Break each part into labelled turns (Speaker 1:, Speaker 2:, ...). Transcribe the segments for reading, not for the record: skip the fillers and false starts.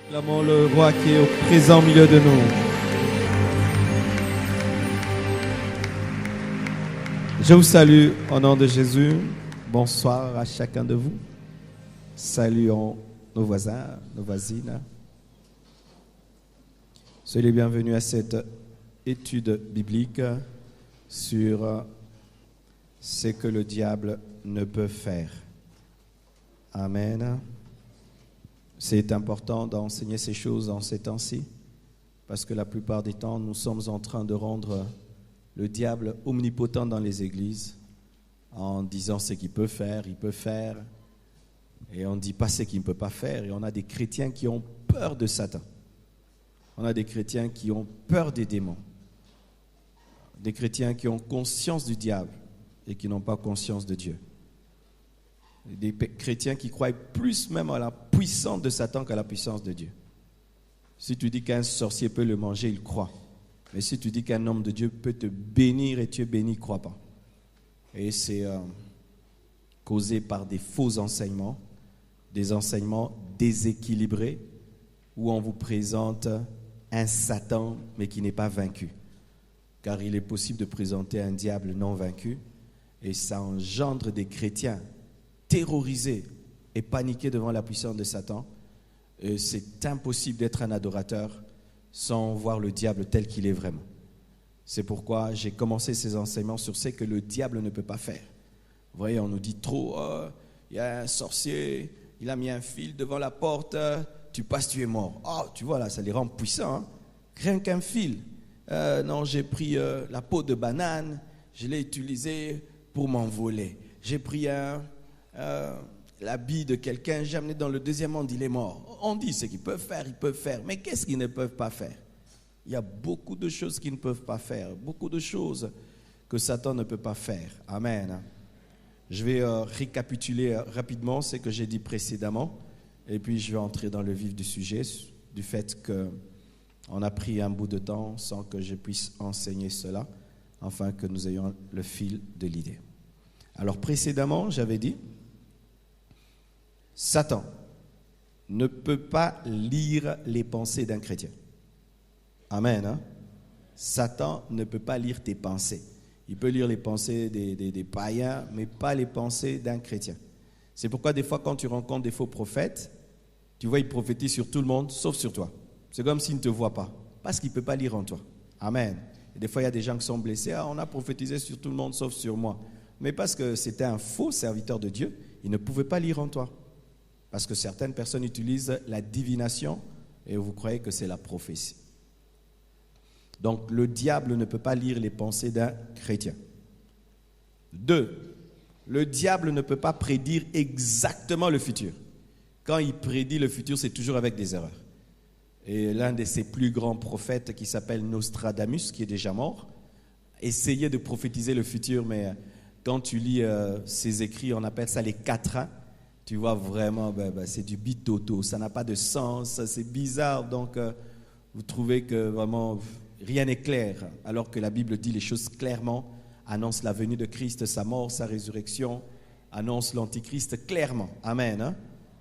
Speaker 1: Acclamons le roi qui est au présent au milieu de nous. Je vous salue au nom de Jésus. Bonsoir à chacun de vous. Saluons nos voisins, nos voisines. Soyez les bienvenus à cette étude biblique sur ce que le diable ne peut faire. Amen. C'est important d'enseigner ces choses en ces temps-ci, parce que la plupart du temps, nous sommes en train de rendre le diable omnipotent dans les églises, en disant ce qu'il peut faire, et on ne dit pas ce qu'il ne peut pas faire, et on a des chrétiens qui ont peur de Satan. On a des chrétiens qui ont peur des démons, des chrétiens qui ont conscience du diable et qui n'ont pas conscience de Dieu. Des chrétiens qui croient plus même à la puissance de Satan qu'à la puissance de Dieu. Si tu dis qu'un sorcier peut le manger, il croit. Mais si tu dis qu'un homme de Dieu peut te bénir et tu es béni, il ne croit pas. Et c'est causé par des faux enseignements, des enseignements déséquilibrés, où on vous présente un Satan, mais qui n'est pas vaincu. Car il est possible de présenter un diable non vaincu, et ça engendre des chrétiens terrorisés et paniqués devant la puissance de Satan. Et c'est impossible d'être un adorateur sans voir le diable tel qu'il est vraiment. C'est pourquoi j'ai commencé ces enseignements sur ce que le diable ne peut pas faire. Vous voyez, on nous dit trop, il y a un sorcier, il a mis un fil devant la porte, tu passes, tu es mort. Oh, tu vois là, ça les rend puissants. Hein? Rien qu'un fil. Non, j'ai pris la peau de banane, je l'ai utilisée pour m'envoler. J'ai pris l'habit de quelqu'un, j'ai amené dans le deuxième monde, il est mort. On dit ce qu'ils peuvent faire, mais qu'est-ce qu'ils ne peuvent pas faire? Il y a beaucoup de choses qu'ils ne peuvent pas faire, beaucoup de choses que Satan ne peut pas faire. Amen. Je vais récapituler rapidement ce que j'ai dit précédemment, et puis je vais entrer dans le vif du sujet, du fait qu'on a pris un bout de temps sans que je puisse enseigner cela, afin que nous ayons le fil de l'idée. Alors précédemment, j'avais dit, Satan ne peut pas lire les pensées d'un chrétien. Amen. Hein? Satan ne peut pas lire tes pensées. Il peut lire les pensées des païens, mais pas les pensées d'un chrétien. C'est pourquoi des fois, quand tu rencontres des faux prophètes, tu vois, ils prophétisent sur tout le monde, sauf sur toi. C'est comme s'ils ne te voient pas, parce qu'ils ne peuvent pas lire en toi. Amen. Et des fois, il y a des gens qui sont blessés. Ah, on a prophétisé sur tout le monde, sauf sur moi. Mais parce que c'était un faux serviteur de Dieu, il ne pouvait pas lire en toi. Parce que certaines personnes utilisent la divination et vous croyez que c'est la prophétie. Donc le diable ne peut pas lire les pensées d'un chrétien. 2. Le diable ne peut pas prédire exactement le futur. Quand il prédit le futur, c'est toujours avec des erreurs. Et l'un de ses plus grands prophètes qui s'appelle Nostradamus, qui est déjà mort, essayait de prophétiser le futur, mais quand tu lis ses écrits, on appelle ça les quatrains. Tu vois vraiment, c'est du bitoto, ça n'a pas de sens, c'est bizarre. Donc, vous trouvez que vraiment rien n'est clair, alors que la Bible dit les choses clairement, annonce la venue de Christ, sa mort, sa résurrection, annonce l'Antichrist clairement. Amen. Hein?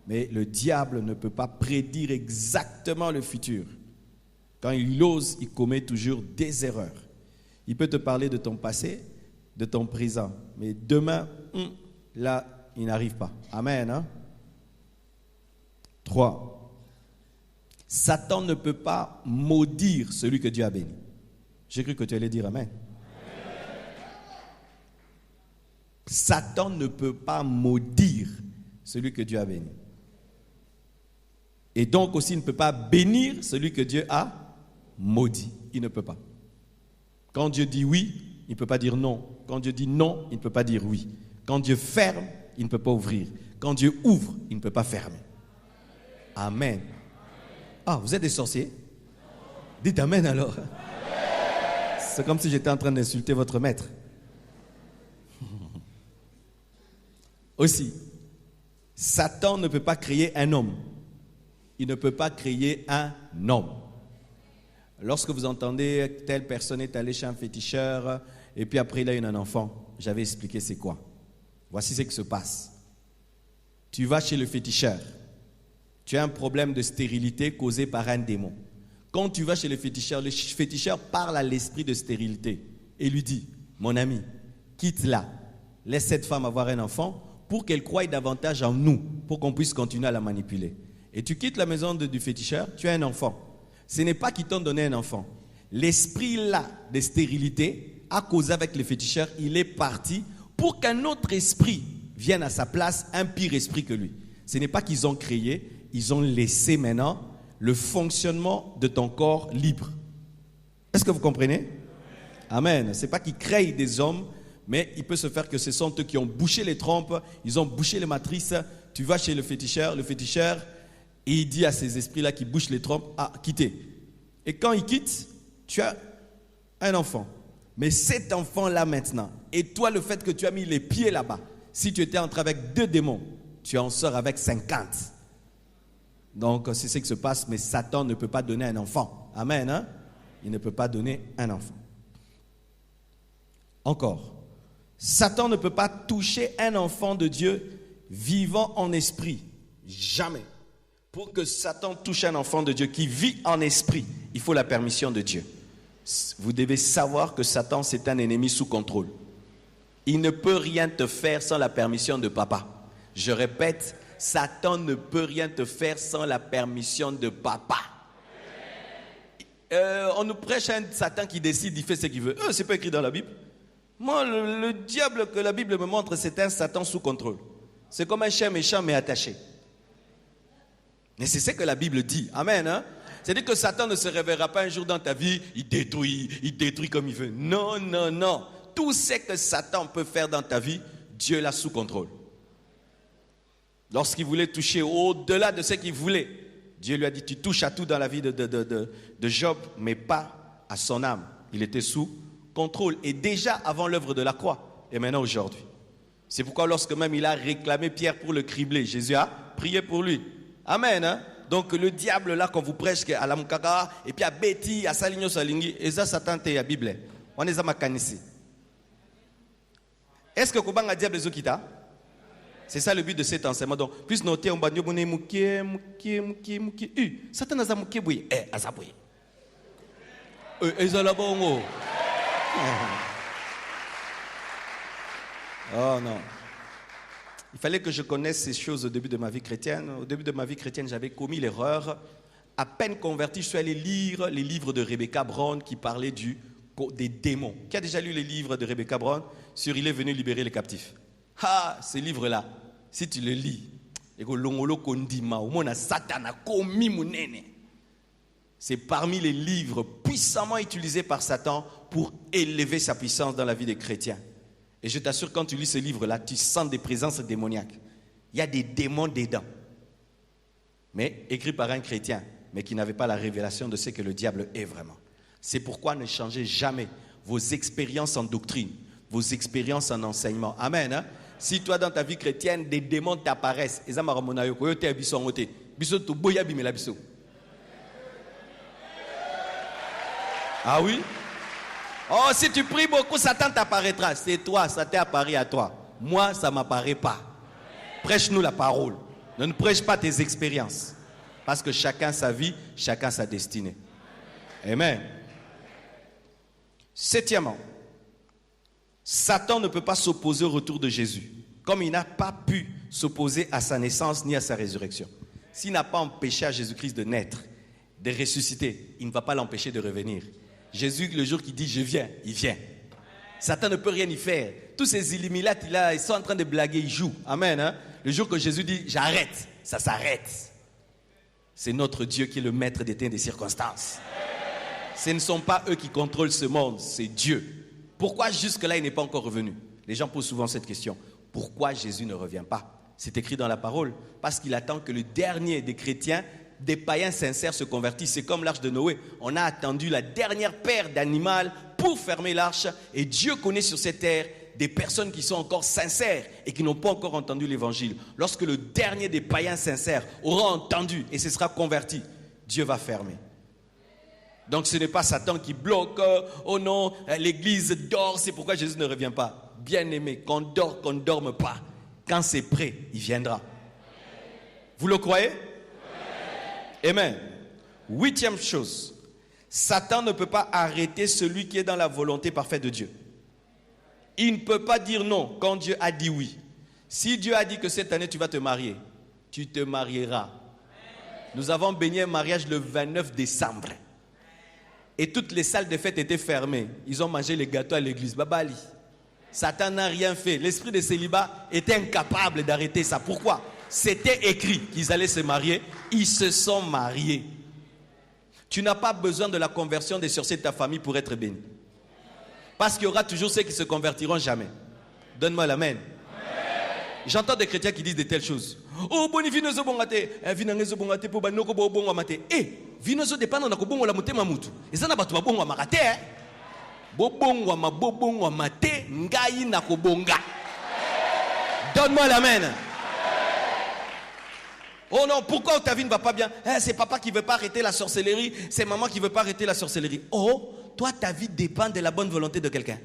Speaker 1: Mais le diable ne peut pas prédire exactement le futur. Quand il ose, il commet toujours des erreurs. Il peut te parler de ton passé, de ton présent, mais demain, là, il n'arrive pas. Amen. Hein? 3. Satan ne peut pas maudire celui que Dieu a béni. J'ai cru que tu allais dire Amen. Satan ne peut pas maudire celui que Dieu a béni. Et donc aussi, il ne peut pas bénir celui que Dieu a maudit. Il ne peut pas. Quand Dieu dit oui, il ne peut pas dire non. Quand Dieu dit non, il ne peut pas dire oui. Quand Dieu ferme, il ne peut pas ouvrir. Quand Dieu ouvre, il ne peut pas fermer. Amen. Ah, vous êtes des sorciers? Dites Amen alors. C'est comme si j'étais en train d'insulter votre maître. Aussi, Satan ne peut pas créer un homme. Il ne peut pas créer un homme. Lorsque vous entendez telle personne est allée chez un féticheur et puis après il a eu un enfant, j'avais expliqué c'est quoi. Voici ce qui se passe. Tu vas chez le féticheur. Tu as un problème de stérilité causé par un démon. Quand tu vas chez le féticheur parle à l'esprit de stérilité et lui dit, mon ami, quitte-la, laisse cette femme avoir un enfant pour qu'elle croie davantage en nous, pour qu'on puisse continuer à la manipuler. Et tu quittes la maison du féticheur, tu as un enfant. Ce n'est pas qu'ils t'ont donné un enfant. L'esprit là de stérilité a causé avec le féticheur, il est parti pour qu'un autre esprit vienne à sa place, un pire esprit que lui. Ce n'est pas qu'ils ont créé, ils ont laissé maintenant le fonctionnement de ton corps libre. Est-ce que vous comprenez? Amen. Ce n'est pas qu'ils créent des hommes, mais il peut se faire que ce sont eux qui ont bouché les trompes, ils ont bouché les matrices. Tu vas chez le féticheur, et il dit à ces esprits-là qui bouchent les trompes, quittez. Et quand il quitte, tu as un enfant. Mais cet enfant-là maintenant, et toi le fait que tu as mis les pieds là-bas, si tu étais entré avec 2 démons, tu en sors avec 50. Donc c'est ce qui se passe, mais Satan ne peut pas donner un enfant. Amen, hein? Il ne peut pas donner un enfant. Encore, Satan ne peut pas toucher un enfant de Dieu vivant en esprit. Jamais. Pour que Satan touche un enfant de Dieu qui vit en esprit, il faut la permission de Dieu. Vous devez savoir que Satan, c'est un ennemi sous contrôle. Il ne peut rien te faire sans la permission de papa. Je répète, Satan ne peut rien te faire sans la permission de papa. On nous prêche un Satan qui décide, il fait ce qu'il veut. C'est pas écrit dans la Bible. Moi, le diable que la Bible me montre, c'est un Satan sous contrôle. C'est comme un chien méchant mais attaché. Mais c'est ce que la Bible dit. Amen. Hein? C'est-à-dire que Satan ne se réveillera pas un jour dans ta vie, il détruit comme il veut. Non, non, non. Tout ce que Satan peut faire dans ta vie, Dieu l'a sous contrôle. Lorsqu'il voulait toucher au-delà de ce qu'il voulait, Dieu lui a dit, tu touches à tout dans la vie de Job, mais pas à son âme. Il était sous contrôle. Et déjà avant l'œuvre de la croix, et maintenant aujourd'hui. C'est pourquoi lorsque même il a réclamé Pierre pour le cribler, Jésus a prié pour lui. Amen. Hein? Donc le diable là, quand vous prêchez à la mukaka, et puis à Betty, à Saligno Salingi, et ça, Satan te la Bible. On est à Makanisi. Est-ce que Kobanga diable les okita? C'est ça le but de cet enseignement. Donc, plus noter, on va dire, Satan a zamouké boué. Azaboué. Ezalabongo. Oh non. Il fallait que je connaisse ces choses au début de ma vie chrétienne. Au début de ma vie chrétienne, j'avais commis l'erreur. À peine converti, je suis allé lire les livres de Rebecca Brown qui parlaient des démons. Qui a déjà lu les livres de Rebecca Brown sur Il est venu libérer les captifs? Ces livres-là, si tu les lis, c'est parmi les livres puissamment utilisés par Satan pour élever sa puissance dans la vie des chrétiens. Et je t'assure, quand tu lis ce livre-là, tu sens des présences démoniaques. Il y a des démons dedans. Mais écrit par un chrétien, mais qui n'avait pas la révélation de ce que le diable est vraiment. C'est pourquoi ne changez jamais vos expériences en doctrine, vos expériences en enseignement. Amen. Hein? Si toi, dans ta vie chrétienne, des démons t'apparaissent, ah oui? Oh, si tu pries beaucoup, Satan t'apparaîtra. C'est toi, ça t'est apparu à toi. Moi, ça ne m'apparaît pas. Prêche-nous la parole. Ne prêche pas tes expériences. Parce que chacun sa vie, chacun sa destinée. Amen. Septièmement, Satan ne peut pas s'opposer au retour de Jésus, comme il n'a pas pu s'opposer à sa naissance ni à sa résurrection. S'il n'a pas empêché à Jésus-Christ de naître, de ressusciter, il ne va pas l'empêcher de revenir. Jésus, le jour qu'il dit « je viens », il vient. Satan ne peut rien y faire. Tous ces Illuminates, ils sont en train de blaguer, ils jouent. Amen. Hein? Le jour que Jésus dit « j'arrête », ça s'arrête. C'est notre Dieu qui est le maître des temps et des circonstances. Ce ne sont pas eux qui contrôlent ce monde, c'est Dieu. Pourquoi jusque-là, il n'est pas encore revenu? Les gens posent souvent cette question. Pourquoi Jésus ne revient pas? C'est écrit dans la parole. Parce qu'il attend que le dernier des chrétiens, des païens sincères se convertissent. C'est comme l'arche de Noé. On a attendu la dernière paire d'animaux pour fermer l'arche. Et Dieu connaît sur cette terre des personnes qui sont encore sincères et qui n'ont pas encore entendu l'évangile. Lorsque le dernier des païens sincères aura entendu et se sera converti, Dieu va fermer. Donc ce n'est pas Satan qui bloque. Oh non, l'église dort, c'est pourquoi Jésus ne revient pas. Bien aimé, qu'on dort, qu'on ne dorme pas. Quand c'est prêt, il viendra. Vous le croyez? Amen. 8e chose, Satan ne peut pas arrêter celui qui est dans la volonté parfaite de Dieu. Il ne peut pas dire non quand Dieu a dit oui. Si Dieu a dit que cette année tu vas te marier, tu te marieras. Nous avons béni un mariage le 29 décembre. Et toutes les salles de fête étaient fermées. Ils ont mangé les gâteaux à l'église. Babali. Satan n'a rien fait. L'esprit de célibat était incapable d'arrêter ça. Pourquoi? C'était écrit qu'ils allaient se marier. Ils se sont mariés. Tu n'as pas besoin de la conversion des sorciers de ta famille pour être béni. Parce qu'il y aura toujours ceux qui se convertiront jamais. Donne-moi l'amen. J'entends des chrétiens qui disent de telles choses. Oh, boni vinozo bongate, vinozo bongate pour banoko bongo amate. Vinozo dépend na ko bongo la mutema mutu. Eza na batu bongo amakate. Bobongo amabobongo amate ngai na ko bonga. Donne-moi l'amen. Oh non, pourquoi ta vie ne va pas bien? C'est papa qui ne veut pas arrêter la sorcellerie, c'est maman qui ne veut pas arrêter la sorcellerie. Oh, toi ta vie dépend de la bonne volonté de quelqu'un.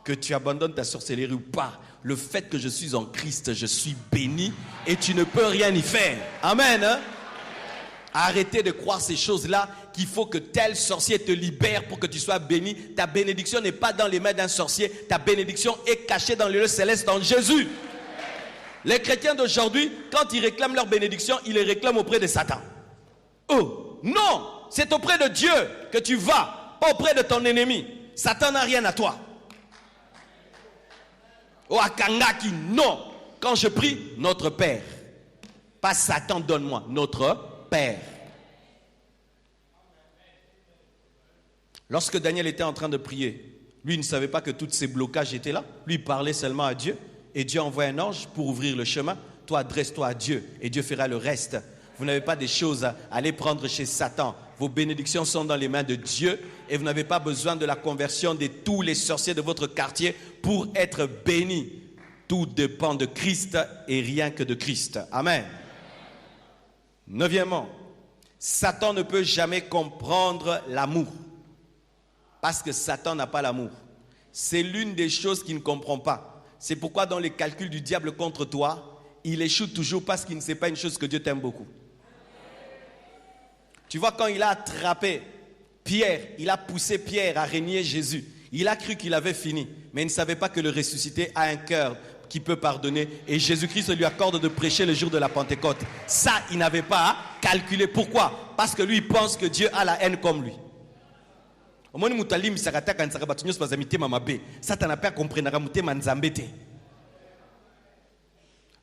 Speaker 1: Que tu abandonnes ta sorcellerie ou pas, le fait que je suis en Christ, je suis béni et tu ne peux rien y faire. Amen. Hein? Arrêtez de croire ces choses-là, qu'il faut que tel sorcier te libère pour que tu sois béni. Ta bénédiction n'est pas dans les mains d'un sorcier, ta bénédiction est cachée dans les lieux célestes en Jésus. Les chrétiens d'aujourd'hui, quand ils réclament leur bénédiction, ils les réclament auprès de Satan. Oh, non, c'est auprès de Dieu que tu vas, pas auprès de ton ennemi. Satan n'a rien à toi. Oh, Akangaki, non. Quand je prie, notre Père. Pas Satan, donne-moi, notre Père. Lorsque Daniel était en train de prier, lui il ne savait pas que tous ces blocages étaient là. Lui il parlait seulement à Dieu. Et Dieu envoie un ange pour ouvrir le chemin. Toi, adresse-toi à Dieu et Dieu fera le reste. Vous n'avez pas des choses à aller prendre chez Satan. Vos bénédictions sont dans les mains de Dieu et vous n'avez pas besoin de la conversion de tous les sorciers de votre quartier pour être bénis. Tout dépend de Christ et rien que de Christ. Amen. 9e, Satan ne peut jamais comprendre l'amour. Parce que Satan n'a pas l'amour. C'est l'une des choses qu'il ne comprend pas. C'est pourquoi dans les calculs du diable contre toi, il échoue toujours parce qu'il ne sait pas une chose, que Dieu t'aime beaucoup. Tu vois, quand il a attrapé Pierre, il a poussé Pierre à régner Jésus. Il a cru qu'il avait fini, mais il ne savait pas que le ressuscité a un cœur qui peut pardonner. Et Jésus-Christ lui accorde de prêcher le jour de la Pentecôte. Ça, il n'avait pas calculé. Pourquoi? Parce que lui, il pense que Dieu a la haine comme lui.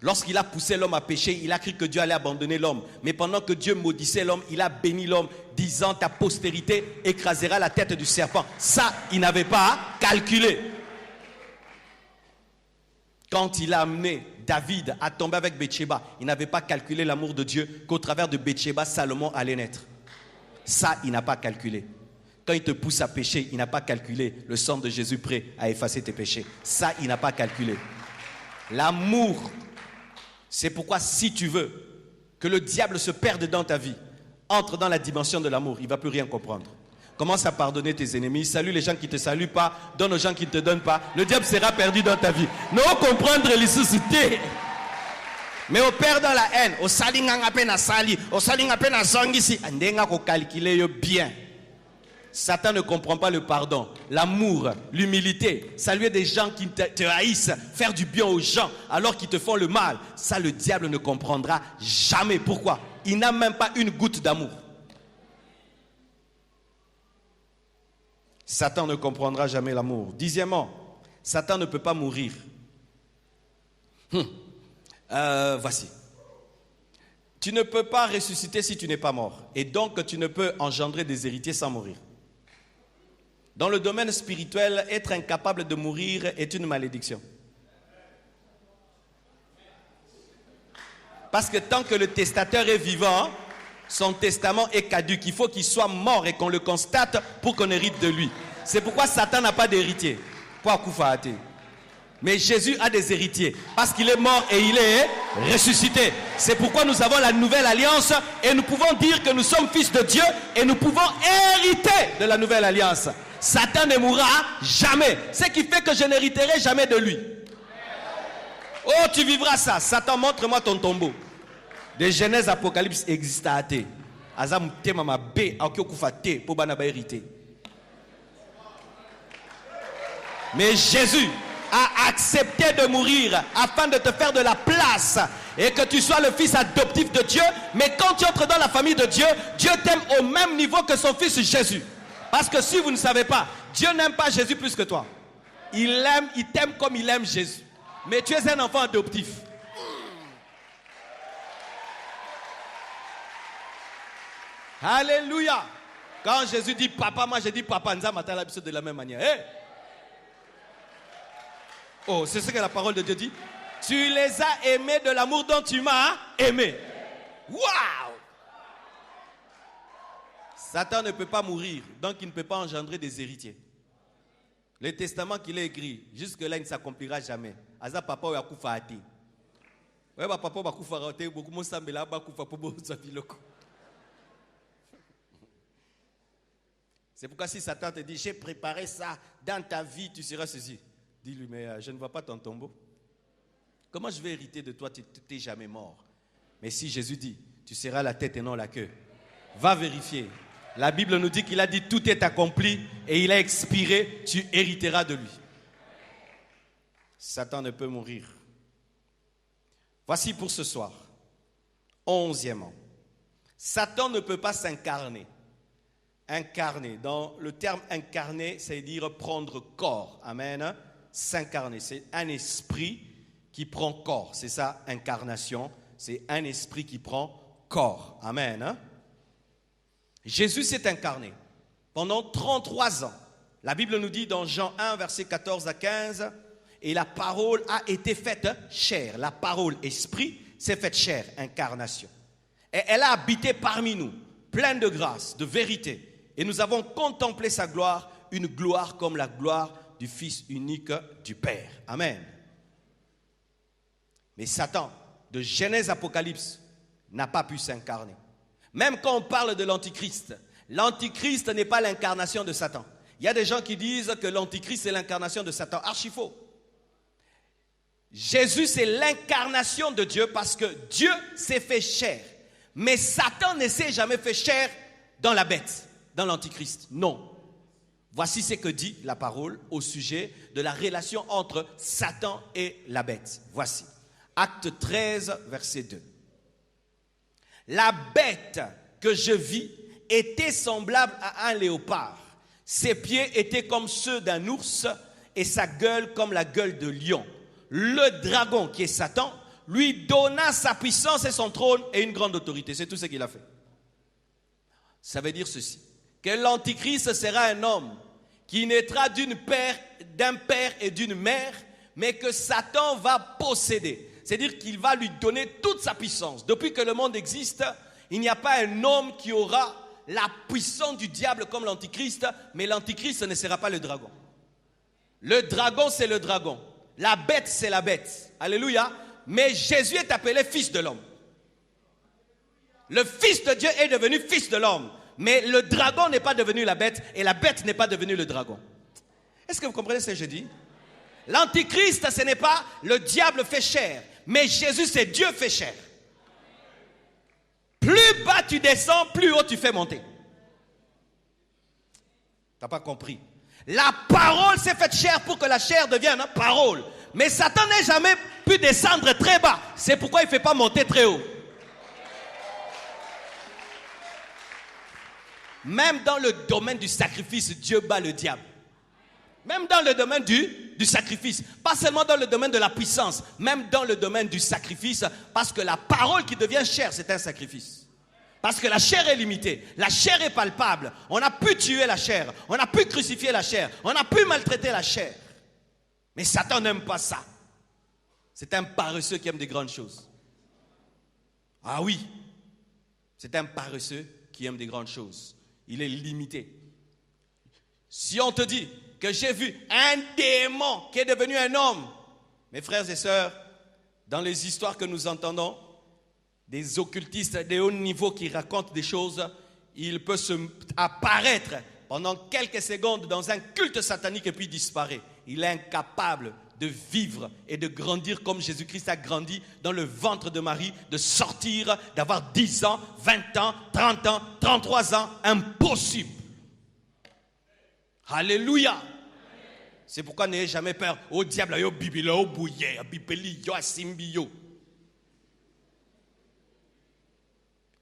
Speaker 1: Lorsqu'il a poussé l'homme à pécher, il a cru que Dieu allait abandonner l'homme. Mais pendant que Dieu maudissait l'homme, il a béni l'homme, disant ta postérité écrasera la tête du serpent. Ça, il n'avait pas calculé. Quand il a amené David à tomber avec Bathsheba, il n'avait pas calculé l'amour de Dieu, qu'au travers de Bathsheba, Salomon allait naître. Ça, il n'a pas calculé. Quand il te pousse à pécher, il n'a pas calculé le sang de Jésus prêt à effacer tes péchés. Ça, il n'a pas calculé. L'amour, c'est pourquoi si tu veux que le diable se perde dans ta vie, entre dans la dimension de l'amour, il ne va plus rien comprendre. Commence à pardonner tes ennemis, salue les gens qui ne te saluent pas, donne aux gens qui ne te donnent pas. Le diable sera perdu dans ta vie. Non comprendre les sociétés. Mais au perd dans la haine, au salingang à peine à sali, au salingang à peine à sangisi, andenga ko calculer bien. Satan ne comprend pas le pardon, l'amour, l'humilité, saluer des gens qui te haïssent, faire du bien aux gens alors qu'ils te font le mal. Ça, le diable ne comprendra jamais. Pourquoi? Il n'a même pas une goutte d'amour. Satan ne comprendra jamais l'amour. 10e, Satan ne peut pas mourir. Voici. Tu ne peux pas ressusciter si tu n'es pas mort. Et donc, tu ne peux engendrer des héritiers sans mourir. Dans le domaine spirituel, être incapable de mourir est une malédiction. Parce que tant que le testateur est vivant, son testament est caduc. Il faut qu'il soit mort et qu'on le constate pour qu'on hérite de lui. C'est pourquoi Satan n'a pas d'héritier. Mais Jésus a des héritiers. Parce qu'il est mort et il est ressuscité. C'est pourquoi nous avons la nouvelle alliance et nous pouvons dire que nous sommes fils de Dieu et nous pouvons hériter de la nouvelle alliance. Satan ne mourra jamais. Ce qui fait que je n'hériterai jamais de lui. Oh, tu vivras ça. Satan, montre-moi ton tombeau. De Genèse, Apocalypse existe à thé. Azam tema mabe akufa te pour bana ba hériter. Mais Jésus a accepté de mourir afin de te faire de la place et que tu sois le fils adoptif de Dieu. Mais quand tu entres dans la famille de Dieu, Dieu t'aime au même niveau que son fils Jésus. Parce que si vous ne savez pas, Dieu n'aime pas Jésus plus que toi. Il t'aime comme il aime Jésus. Mais tu es un enfant adoptif. Alléluia. Quand Jésus dit papa, moi je dis papa, nous avons de la même manière. Hey! Oh, c'est ce que la parole de Dieu dit. Tu les as aimés de l'amour dont tu m'as aimé. Waouh! Satan ne peut pas mourir, donc il ne peut pas engendrer des héritiers. Le testament qu'il a écrit, jusque-là, il ne s'accomplira jamais. Aza papa ou yakufa ati. Ouais, papa ou yakufa ati, beaucoup de gens là, yakufa pobo zabiloko. C'est pourquoi si Satan te dit, j'ai préparé ça dans ta vie, tu seras ceci. Dis-lui, mais je ne vois pas ton tombeau. Comment je vais hériter de toi, tu n'es jamais mort. Mais si Jésus dit, tu seras la tête et non la queue, va vérifier. La Bible nous dit qu'il a dit, tout est accompli et il a expiré, tu hériteras de lui. Satan ne peut mourir. Voici pour ce soir. 11e. Satan ne peut pas s'incarner. Incarner, dans le terme incarner, c'est dire prendre corps. Amen. S'incarner, c'est un esprit qui prend corps. C'est ça, incarnation. C'est un esprit qui prend corps. Amen. Jésus s'est incarné pendant 33 ans. La Bible nous dit dans Jean 1, versets 14 à 15, et la parole a été faite chair. La parole, esprit, s'est faite chair, incarnation. Et elle a habité parmi nous, pleine de grâce, de vérité. Et nous avons contemplé sa gloire, une gloire comme la gloire du Fils unique du Père. Amen. Mais Satan, de Genèse Apocalypse, n'a pas pu s'incarner. Même quand on parle de l'Antichrist, l'Antichrist n'est pas l'incarnation de Satan. Il y a des gens qui disent que l'Antichrist est l'incarnation de Satan. Archi faux. Jésus, c'est l'incarnation de Dieu parce que Dieu s'est fait chair. Mais Satan ne s'est jamais fait chair dans la bête, dans l'Antichrist. Non. Voici ce que dit la parole au sujet de la relation entre Satan et la bête. Voici. Acte 13, verset 2. La bête que je vis était semblable à un léopard. Ses pieds étaient comme ceux d'un ours et sa gueule comme la gueule de lion. Le dragon, qui est Satan, lui donna sa puissance et son trône et une grande autorité. C'est tout ce qu'il a fait. Ça veut dire ceci, que l'Antichrist sera un homme qui naîtra d'un père et d'une mère, mais que Satan va posséder. C'est-à-dire qu'il va lui donner toute sa puissance. Depuis que le monde existe, il n'y a pas un homme qui aura la puissance du diable comme l'Antichrist, mais l'Antichrist ne sera pas le dragon. Le dragon, c'est le dragon. La bête, c'est la bête. Alléluia. Mais Jésus est appelé fils de l'homme. Le fils de Dieu est devenu fils de l'homme. Mais le dragon n'est pas devenu la bête et la bête n'est pas devenue le dragon. Est-ce que vous comprenez ce que je dis? L'Antichrist, ce n'est pas le diable fait chair, mais Jésus, c'est Dieu fait chair. Plus bas tu descends, plus haut tu fais monter. Tu n'as pas compris. La parole s'est faite chair pour que la chair devienne parole. Mais Satan n'a jamais pu descendre très bas. C'est pourquoi il ne fait pas monter très haut. Même dans le domaine du sacrifice, Dieu bat le diable. Même dans le domaine du sacrifice. Pas seulement dans le domaine de la puissance. Même dans le domaine du sacrifice. Parce que la parole qui devient chair, c'est un sacrifice. Parce que la chair est limitée. La chair est palpable. On a pu tuer la chair. On a pu crucifier la chair. On a pu maltraiter la chair. Mais Satan n'aime pas ça. C'est un paresseux qui aime des grandes choses. Ah oui. C'est un paresseux qui aime des grandes choses. Il est limité. Si on te dit que j'ai vu un démon qui est devenu un homme, mes frères et sœurs, dans les histoires que nous entendons, des occultistes de haut niveau qui racontent des choses, il peut apparaître pendant quelques secondes dans un culte satanique et puis disparaître. Il est incapable de vivre et de grandir comme Jésus-Christ a grandi dans le ventre de Marie, de sortir, d'avoir 10 ans, 20 ans, 30 ans, 33 ans, impossible. Alléluia. C'est pourquoi n'ayez jamais peur. Oh diable, yo bibila, oh bouillé, bibeli, yo asimbi, yo.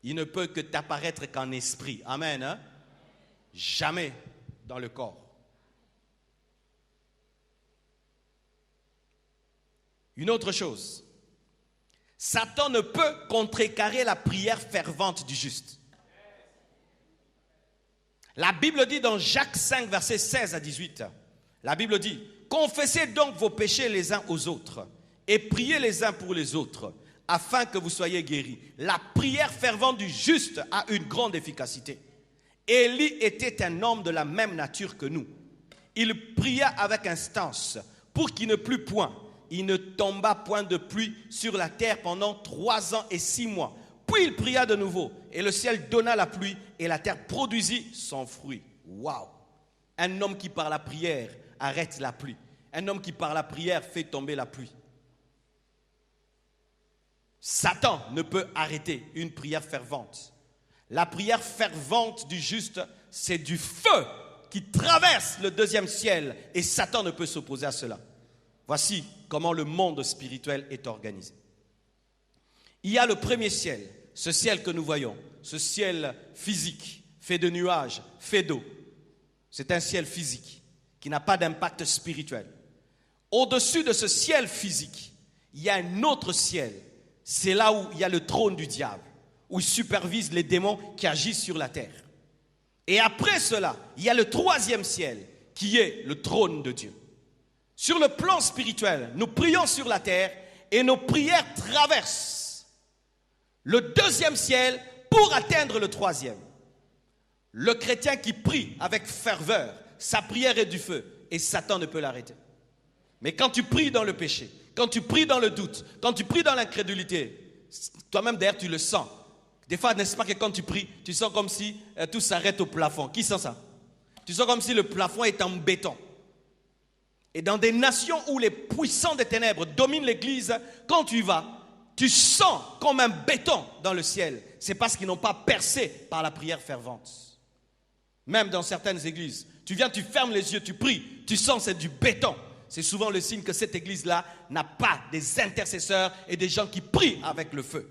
Speaker 1: Il ne peut que t'apparaître qu'en esprit. Amen. Hein? Jamais dans le corps. Une autre chose. Satan ne peut contrecarrer la prière fervente du juste. La Bible dit dans Jacques 5, versets 16 à 18. La Bible dit, confessez donc vos péchés les uns aux autres et priez les uns pour les autres, afin que vous soyez guéris. La prière fervente du juste a une grande efficacité. Élie était un homme de la même nature que nous. Il pria avec instance pour qu'il ne plût point. Il ne tomba point de pluie sur la terre pendant 3 ans et 6 mois. Puis il pria de nouveau, et le ciel donna la pluie, et la terre produisit son fruit. Waouh! Un homme qui par la prière arrête la pluie. Un homme qui par la prière fait tomber la pluie. Satan ne peut arrêter une prière fervente. La prière fervente du juste, c'est du feu qui traverse le 2e ciel, et Satan ne peut s'opposer à cela. Voici comment le monde spirituel est organisé. Il y a le premier ciel, ce ciel que nous voyons, ce ciel physique, fait de nuages, fait d'eau. C'est un ciel physique qui n'a pas d'impact spirituel. Au-dessus de ce ciel physique, il y a un autre ciel. C'est là où il y a le trône du diable, où il supervise les démons qui agissent sur la terre. Et après cela, il y a le 3e ciel, qui est le trône de Dieu. Sur le plan spirituel, nous prions sur la terre et nos prières traversent le 2e ciel pour atteindre le 3e. Le chrétien qui prie avec ferveur, sa prière est du feu et Satan ne peut l'arrêter. Mais quand tu pries dans le péché, quand tu pries dans le doute, quand tu pries dans l'incrédulité, toi-même d'ailleurs tu le sens. Des fois, n'est-ce pas que quand tu pries, tu sens comme si tout s'arrête au plafond. Qui sent ça? Tu sens comme si le plafond est en béton. Et dans des nations où les puissants des ténèbres dominent l'église, quand tu y vas, tu sens comme un béton dans le ciel. C'est parce qu'ils n'ont pas percé par la prière fervente. Même dans certaines églises, tu viens, tu fermes les yeux, tu pries, tu sens c'est du béton. C'est souvent le signe que cette église-là n'a pas des intercesseurs et des gens qui prient avec le feu.